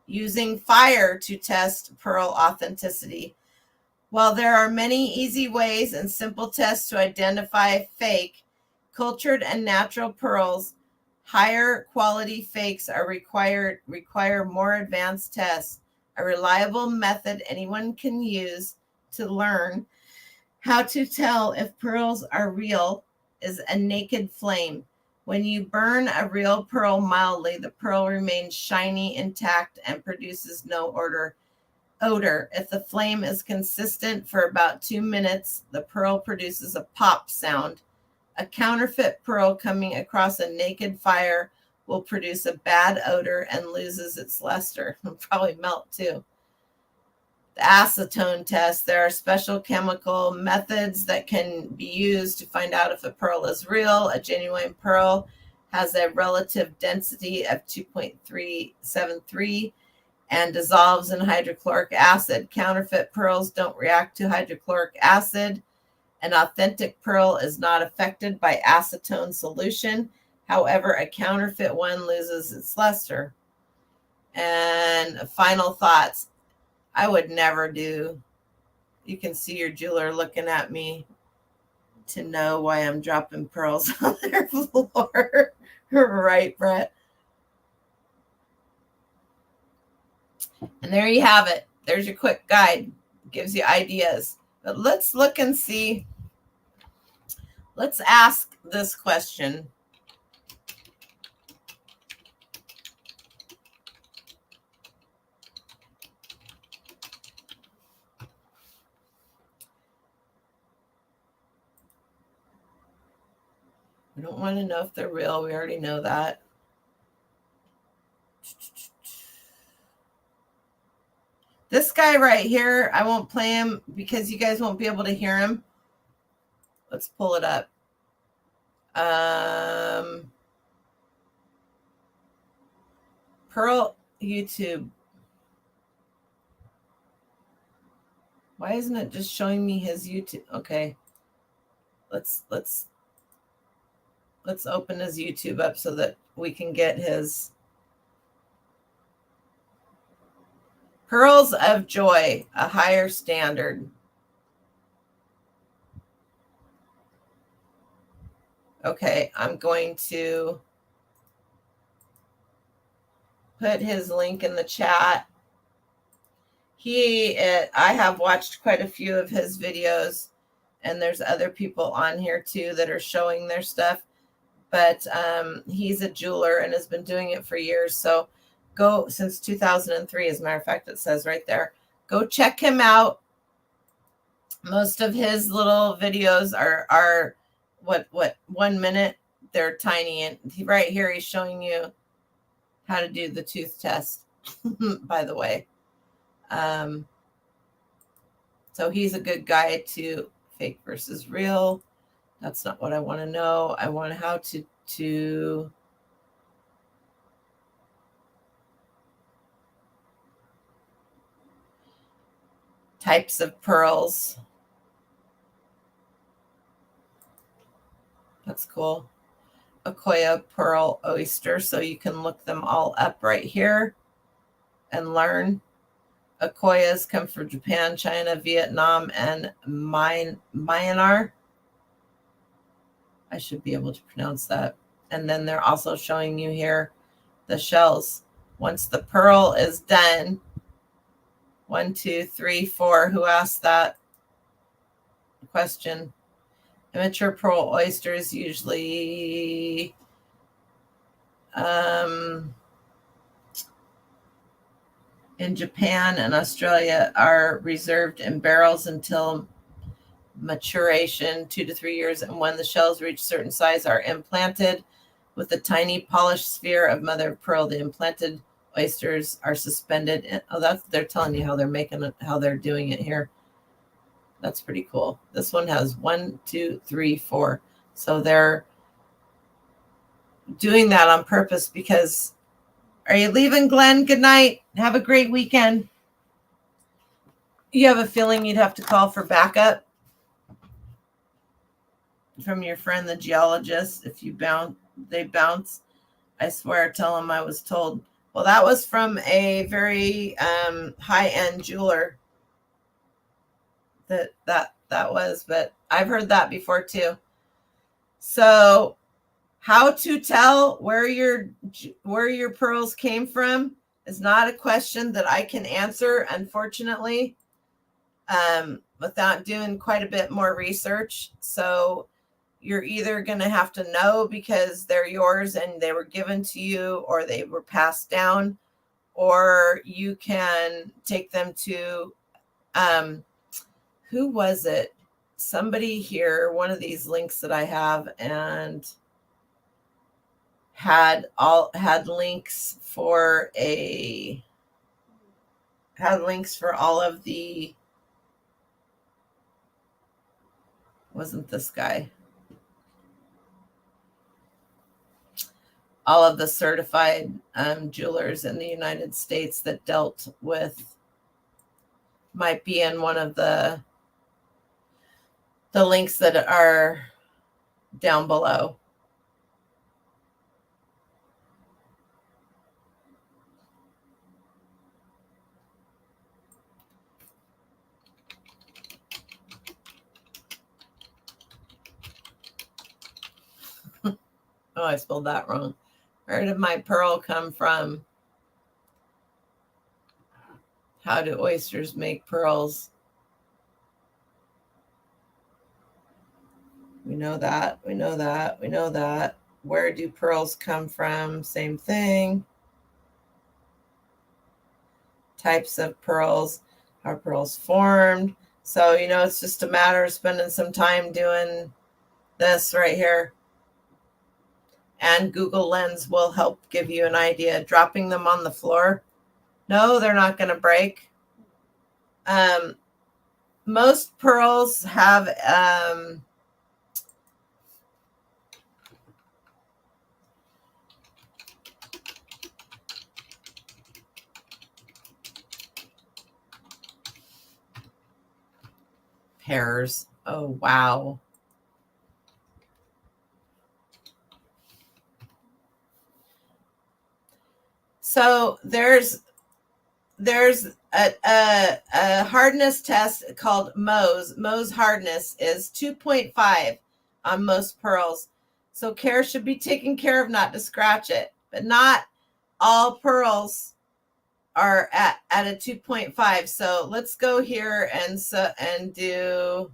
Using fire to test pearl authenticity. While there are many easy ways and simple tests to identify fake, cultured and natural pearls, higher quality fakes require more advanced tests. A reliable method anyone can use to learn how to tell if pearls are real is a naked flame. When you burn a real pearl mildly, the pearl remains shiny, intact, and produces no odor. If the flame is consistent for about 2 minutes, the pearl produces a pop sound. A counterfeit pearl coming across a naked fire will produce a bad odor and loses its luster. It'll probably melt too. The acetone test. There are special chemical methods that can be used to find out if a pearl is real. A genuine pearl has a relative density of 2.373 and dissolves in hydrochloric acid. Counterfeit pearls don't react to hydrochloric acid. An authentic pearl is not affected by acetone solution. However, a counterfeit one loses its luster. And final thoughts. I would never do. You can see your jeweler looking at me to know why I'm dropping pearls on their floor. Right, Brett? And there you have it. There's your quick guide. Gives you ideas. But let's look and see. Let's ask this question. We don't want to know if they're real. We already know that. This guy right here, I won't play him because you guys won't be able to hear him. Let's pull it up. Pearl YouTube. Why isn't it just showing me his YouTube? Okay. Let's open his YouTube up so that we can get his Pearls of Joy, a higher standard. Okay, I'm going to put his link in the chat. I have watched quite a few of his videos, and there's other people on here too that are showing their stuff. But he's a jeweler and has been doing it for years. So go since 2003, as a matter of fact, it says right there. Go check him out. Most of his little videos are what 1 minute. They're tiny, and right here he's showing you how to do the tooth test. By the way, so he's a good guide to fake versus real. That's not what I want to know. I want how to types of pearls. That's cool. Akoya pearl oyster. So you can look them all up right here and learn. Akoyas come from Japan, China, Vietnam, and Myanmar. I should be able to pronounce that. And then they're also showing you here the shells. Once the pearl is done, 1, 2, 3, 4. Who asked that question? Immature pearl oysters usually in Japan and Australia are reserved in barrels until maturation, 2 to 3 years, and when the shells reach certain size are implanted with a tiny polished sphere of mother of pearl. The implanted oysters are suspended in, they're telling you how they're making it, how they're doing it here. That's pretty cool. This one has 1, 2, 3, 4. So they're doing that on purpose because, are you leaving, Glenn? Good night. Have a great weekend. You have a feeling you'd have to call for backup from your friend, the geologist, if they bounce. I swear, tell them I was told. Well, that was from a very high-end jeweler. That was, but I've heard that before too. So, how to tell where your pearls came from is not a question that I can answer, unfortunately, without doing quite a bit more research. So you're either going to have to know because they're yours and they were given to you or they were passed down, or you can take them to, who was it? Somebody here, one of these links that I have, and had links for all of the, wasn't this guy, all of the certified jewelers in the United States that dealt with, might be in one of the links that are down below. Oh, I spelled that wrong. Where did my pearl come from? How do oysters make pearls? We know that. We know that. We know that. Where do pearls come from? Same thing. Types of pearls. How are pearls formed? So, it's just a matter of spending some time doing this right here. And Google Lens will help give you an idea. Dropping them on the floor. No, they're not going to break. Most pearls have pairs. Oh, wow. So there's a hardness test called Mohs. Mohs hardness is 2.5 on most pearls. So care should be taken care of not to scratch it. But not all pearls are at a 2.5. So let's go here and do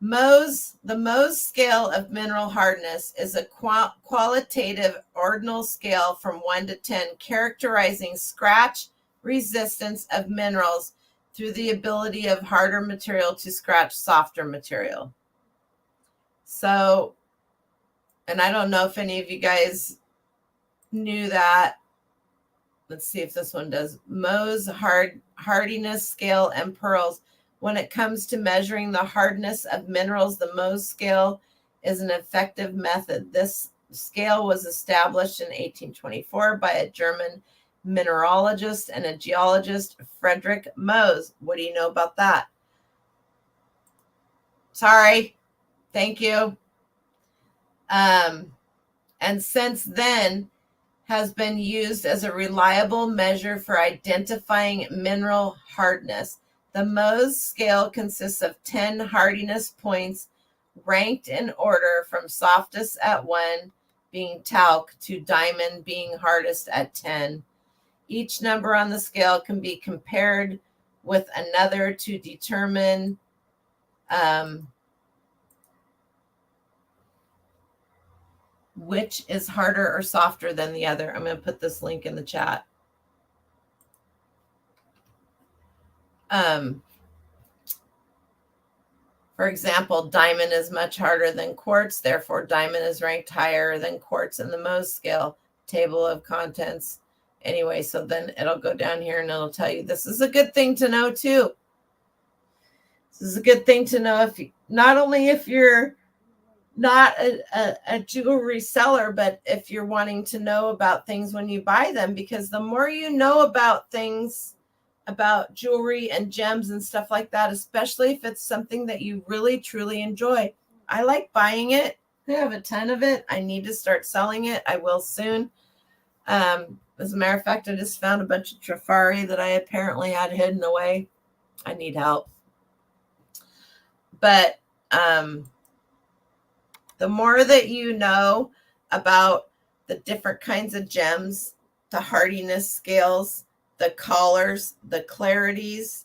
Mohs. The Mohs scale of mineral hardness is a qualitative ordinal scale from 1 to 10, characterizing scratch resistance of minerals through the ability of harder material to scratch softer material. So, and I don't know if any of you guys knew that. Let's see if this one does. Mohs hardiness scale and pearls. When it comes to measuring the hardness of minerals, the Mohs scale is an effective method. This scale was established in 1824 by a German mineralogist and a geologist, Friedrich Mohs. What do you know about that? Sorry. Thank you. And since then, has been used as a reliable measure for identifying mineral hardness. The Mohs scale consists of 10 hardiness points ranked in order from softest at 1 being talc to diamond being hardest at 10. Each number on the scale can be compared with another to determine which is harder or softer than the other. I'm going to put this link in the chat. For example, diamond is much harder than quartz. Therefore, diamond is ranked higher than quartz in the Mohs scale. Table of contents. Anyway, so then it'll go down here and it'll tell you this is a good thing to know too. This is a good thing to know if you, not only if you're not a jewelry seller, but if you're wanting to know about things when you buy them, because the more you know about things, about jewelry and gems and stuff like that, especially if it's something that you really truly enjoy. I like buying it. I have a ton of it. I need to start selling it. I will soon. As a matter of fact, I just found a bunch of Trifari that I apparently had hidden away. I need help. But the more that you know about the different kinds of gems, the hardiness scales, the colors, the clarities.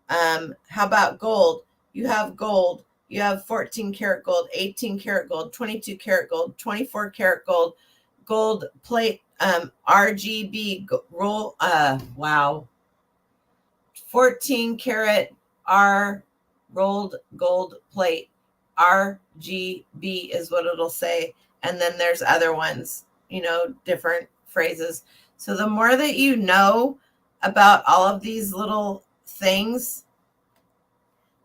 How about gold? You have gold. You have 14 karat gold, 18 karat gold, 22 karat gold, 24 karat gold, gold plate, RGB roll. Wow. 14 karat R rolled gold plate. RGB is what it'll say. And then there's other ones, different phrases. So the more that you know about all of these little things,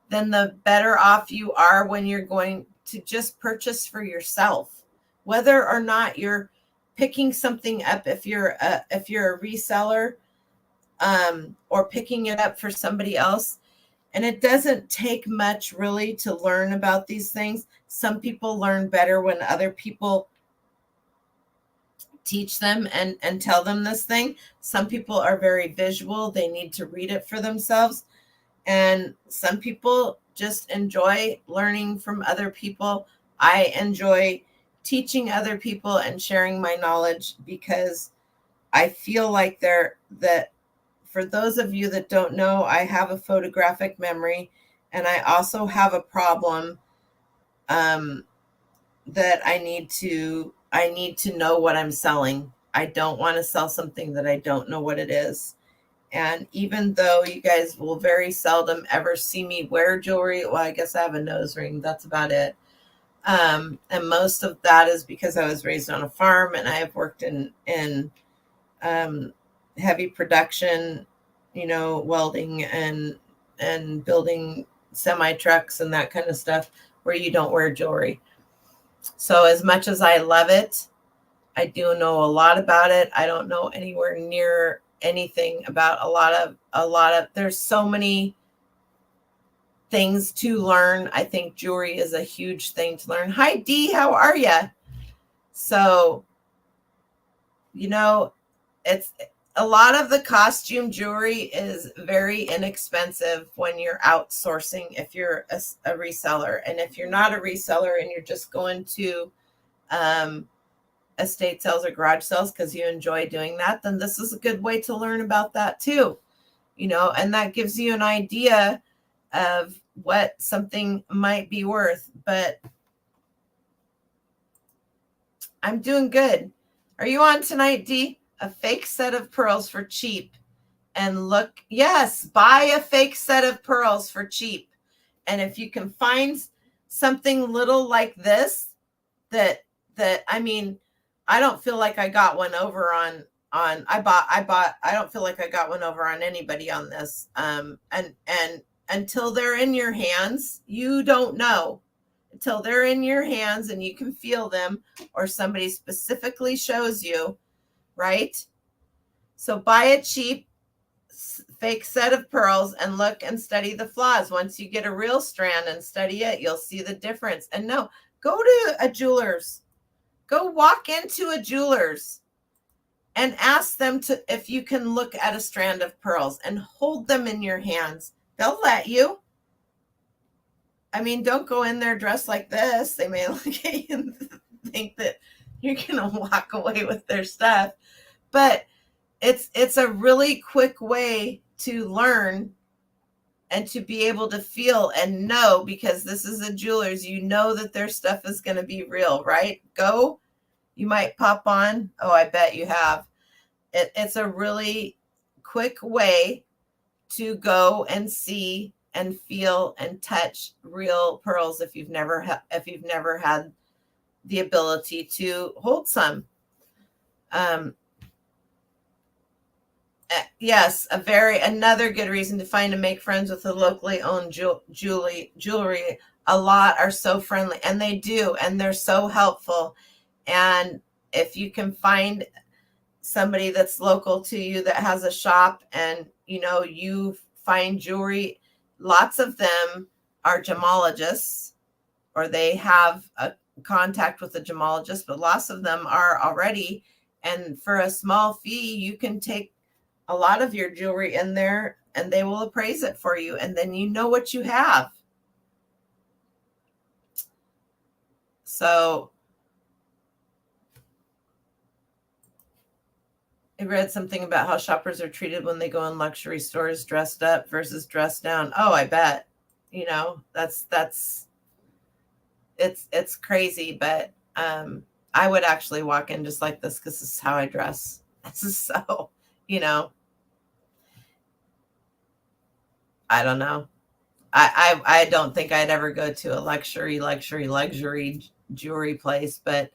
then the better off you are when you're going to just purchase for yourself, whether or not you're picking something up. If you're a reseller, or picking it up for somebody else. And it doesn't take much really to learn about these things. Some people learn better when other people teach them and tell them this thing. Some people are very visual. They need to read it for themselves. And some people just enjoy learning from other people. I enjoy teaching other people and sharing my knowledge because I feel like for those of you that don't know, I have a photographic memory, and I also have a problem that I need to know what I'm selling. I don't want to sell something that I don't know what it is. And even though you guys will very seldom ever see me wear jewelry, well, I guess I have a nose ring. That's about it. And most of that is because I was raised on a farm, and I have worked in heavy production, welding and building semi trucks and that kind of stuff where you don't wear jewelry. So as much as I love it, I do know a lot about it. I don't know anywhere near anything about a lot of, there's so many things to learn. I think jewelry is a huge thing to learn. Hi, Dee, how are you? So, it's a lot of the costume jewelry is very inexpensive when you're outsourcing, if you're a reseller. And if you're not a reseller and you're just going to estate sales or garage sales because you enjoy doing that, then this is a good way to learn about that too. And that gives you an idea of what something might be worth. But I'm doing good. Are you on tonight, Dee? A fake set of pearls for cheap. And look, yes, buy a fake set of pearls for cheap. And if you can find something little like this, that I mean, I don't feel like I got one over on I don't feel like I got one over on anybody on this. And until they're in your hands, you don't know. Until they're in your hands and you can feel them, or somebody specifically shows you, right? So buy a cheap fake set of pearls and look and study the flaws. Once you get a real strand and study it, you'll see the difference. And no, go to a jeweler's. Go walk into a jeweler's and ask them if you can look at a strand of pearls and hold them in your hands. They'll let you. I mean, don't go in there dressed like this. They may look at you and think that you're going to walk away with their stuff. But it's a really quick way to learn and to be able to feel and know, because this is a jeweler's, that their stuff is going to be real, right? Go. You might pop on. Oh, I bet you have. It's a really quick way to go and see and feel and touch real pearls if you've never had the ability to hold some. Yes, another good reason to find and make friends with a locally owned jewelry. A lot are so friendly, and they do, and they're so helpful. And if you can find somebody that's local to you that has a shop, and you find jewelry, lots of them are gemologists, or they have a contact with a gemologist, but lots of them are already. And for a small fee, you can take a lot of your jewelry in there and they will appraise it for you. And then you know what you have. So I read something about how shoppers are treated when they go in luxury stores dressed up versus dressed down. Oh, I bet. It's crazy, but I would actually walk in just like this because this is how I dress. This is so, I don't know. I don't think I'd ever go to a luxury jewelry place, but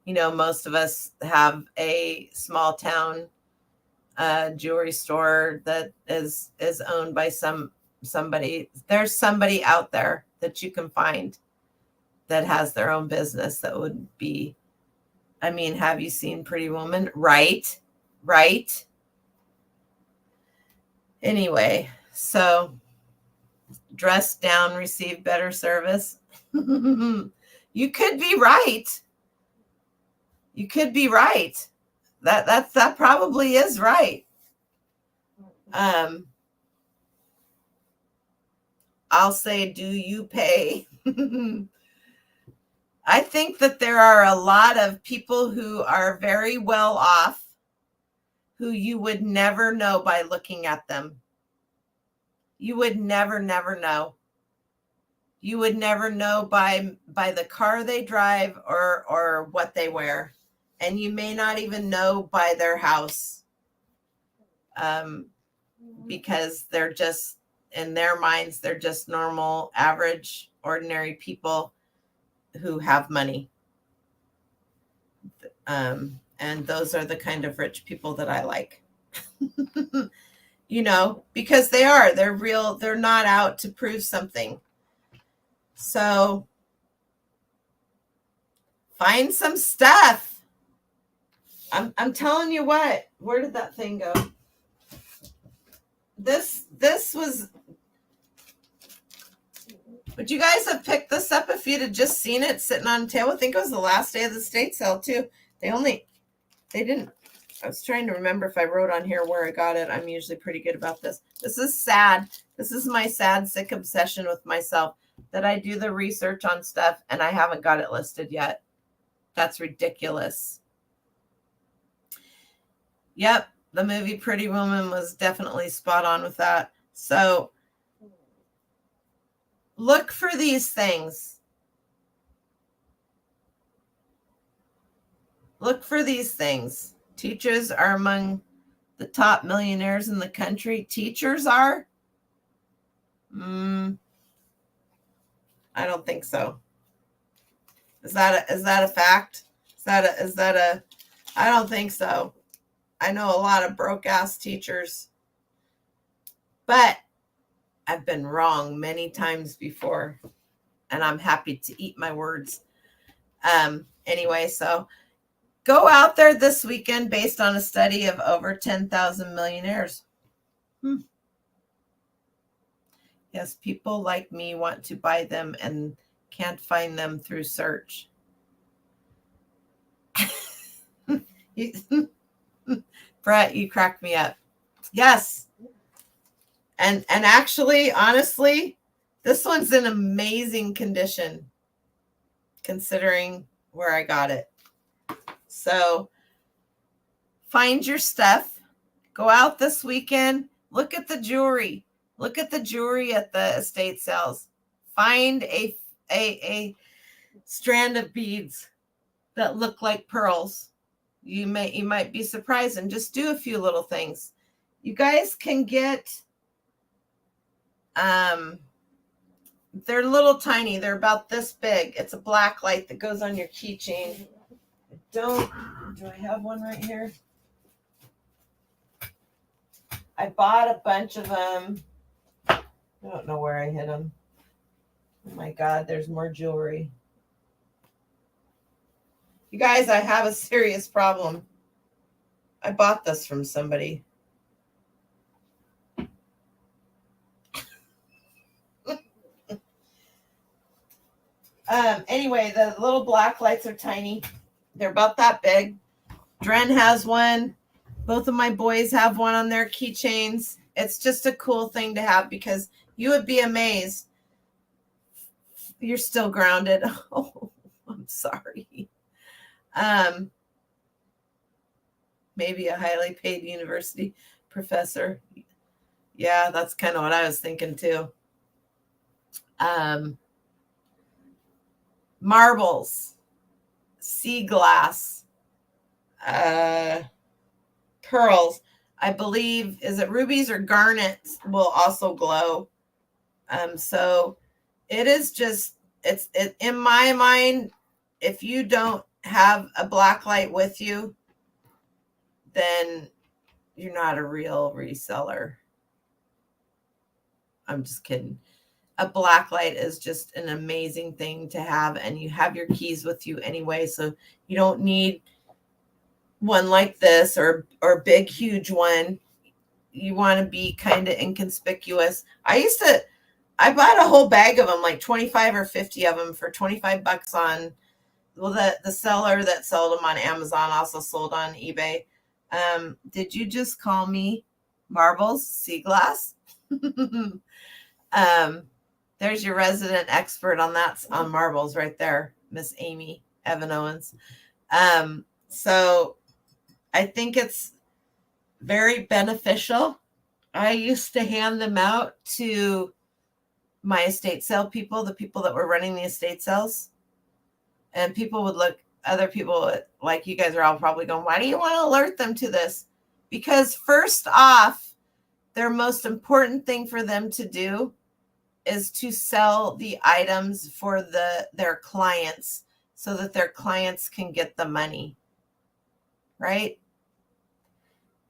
most of us have a small town jewelry store that is owned by somebody. There's somebody out there that you can find that has their own business that would be, have you seen Pretty Woman? Right. Anyway, so dress down, receive better service. You could be right. That probably is right. I'll say, do you pay? I think that there are a lot of people who are very well off who you would never know by looking at them. You would never know. You would never know by the car they drive or what they wear. And you may not even know by their house, because they're just, in their minds, they're just normal, average, ordinary people who have money. And those are the kind of rich people that I like. Because they're real, they're not out to prove something. So find some stuff. I'm telling you what, where did that thing go? This was, would you guys have picked this up if you'd have just seen it sitting on a table? I think it was the last day of the estate sale too. They didn't, I was trying to remember if I wrote on here where I got it. I'm usually pretty good about this. This is sad. This is my sad, sick obsession with myself that I do the research on stuff and I haven't got it listed yet. That's ridiculous. Yep, the movie Pretty Woman was definitely spot on with that. So look for these things. Look for these things. Teachers are among the top millionaires in the country. Teachers are? I don't think so. Is that a fact? Is that a I don't think so. I know a lot of broke ass teachers, but I've been wrong many times before, and I'm happy to eat my words. Anyway, so go out there this weekend based on a study of over 10,000 millionaires. Yes, people like me want to buy them and can't find them through search. Brett, you cracked me up. Yes. And actually, honestly, this one's in amazing condition considering where I got it. So find your stuff. Go out this weekend. Look at the jewelry. Look at the jewelry at the estate sales. Find a strand of beads that look like pearls. You might be surprised and just do a few little things. You guys can get they're little tiny. They're about this big. It's a black light that goes on your keychain. Do I have one right here? I bought a bunch of them. I don't know where I hid them. Oh my God, there's more jewelry. You guys, I have a serious problem. I bought this from somebody. Anyway, the little black lights are tiny. They're about that big. Dren has one. Both of my boys have one on their keychains. It's just a cool thing to have because you would be amazed. You're still grounded. Oh, I'm sorry. Maybe a highly paid university professor. Yeah, that's kind of what I was thinking too. Marbles, sea glass, pearls. I believe, is it rubies or garnets will also glow. So it is just, it's in my mind, if you don't have a black light with you, then you're not a real reseller. I'm just kidding. A black light is just an amazing thing to have, and you have your keys with you anyway, so you don't need one like this or big huge one. You want to be kind of inconspicuous. I bought a whole bag of them, like 25 or 50 of them for $25 on, well, the seller that sold them on Amazon also sold on eBay. Did you just call me Marbles Sea Glass? There's your resident expert on that, on marbles right there, Miss Amy Evan Owens. So I think it's very beneficial. I used to hand them out to my estate sale people, the people that were running the estate sales, and people would look, other people like you guys are all probably going, why do you want to alert them to this? Because first off, their most important thing for them to do is to sell the items for their clients so that their clients can get the money, right?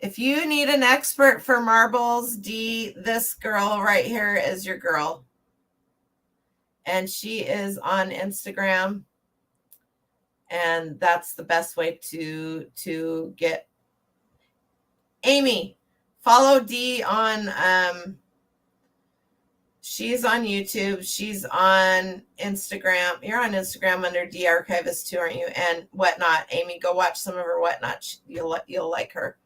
If you need an expert for marbles, Dee, this girl right here is your girl. And she is on Instagram. And that's the best way to get. Amy, follow Dee on, She's on YouTube. She's on Instagram. You're on Instagram under D Archivist too, aren't you? And Whatnot. Amy, go watch some of her Whatnot. You'll like her.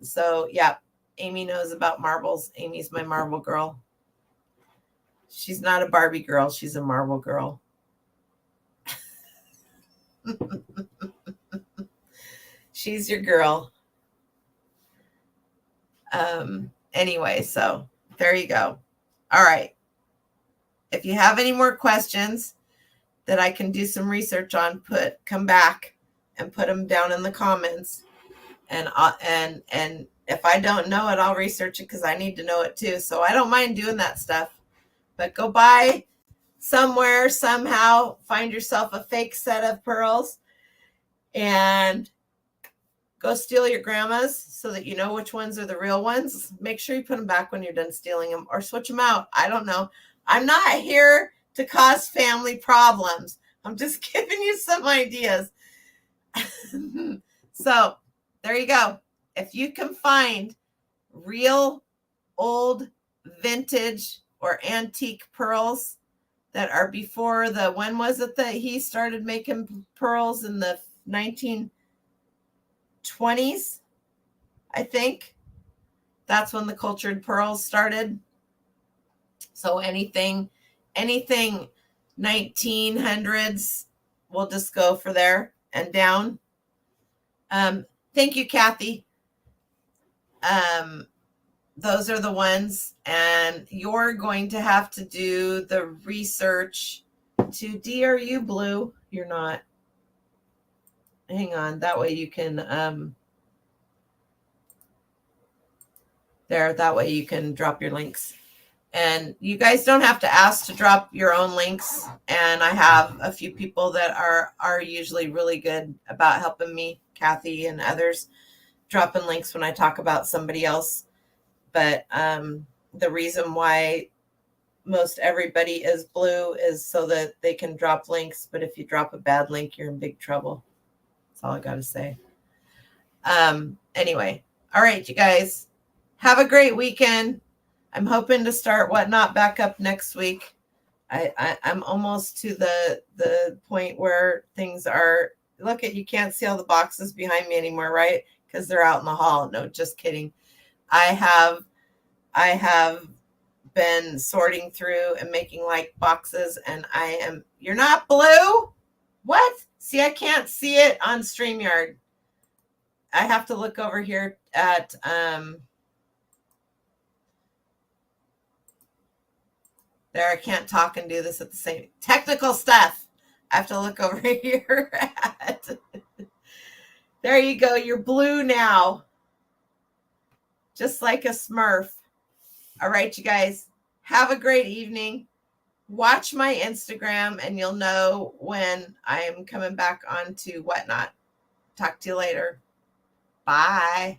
So yeah, Amy knows about marbles. Amy's my marble girl. She's not a Barbie girl. She's a marble girl. She's your girl. Anyway, so there you go. All right. If you have any more questions that I can do some research on, come back and put them down in the comments. And if I don't know it, I'll research it because I need to know it too. So I don't mind doing that stuff. But go buy somewhere, somehow, find yourself a fake set of pearls and go steal your grandma's so that you know which ones are the real ones. Make sure you put them back when you're done stealing them or switch them out. I don't know. I'm not here to cause family problems. I'm just giving you some ideas. So there you go. If you can find real old vintage or antique pearls that are before when was it that he started making pearls in the 1920s? I think that's when the cultured pearls started. So anything 1900s, we'll just go for there and down. Thank you, Kathy. Those are the ones, and you're going to have to do the research to are you blue? You're not. Hang on. That way you can, that way you can drop your links. And you guys don't have to ask to drop your own links. And I have a few people that are usually really good about helping me, Kathy and others, dropping links when I talk about somebody else. But the reason why most everybody is blue is so that they can drop links. But if you drop a bad link, you're in big trouble. That's all I got to say. Anyway, all right, you guys, have a great weekend. I'm hoping to start Whatnot back up next week. I'm almost to the point where things are. Look you can't see all the boxes behind me anymore, right? Because they're out in the hall. No, just kidding. I have been sorting through and making like boxes, and you're not blue? What? See, I can't see it on StreamYard. I have to look over here at there. I can't talk and do this at the same technical stuff. I have to look over here at there you go. You're blue now. Just like a Smurf. All right, you guys, have a great evening. Watch my Instagram and you'll know when I'm coming back onto Whatnot. Talk to you later. Bye.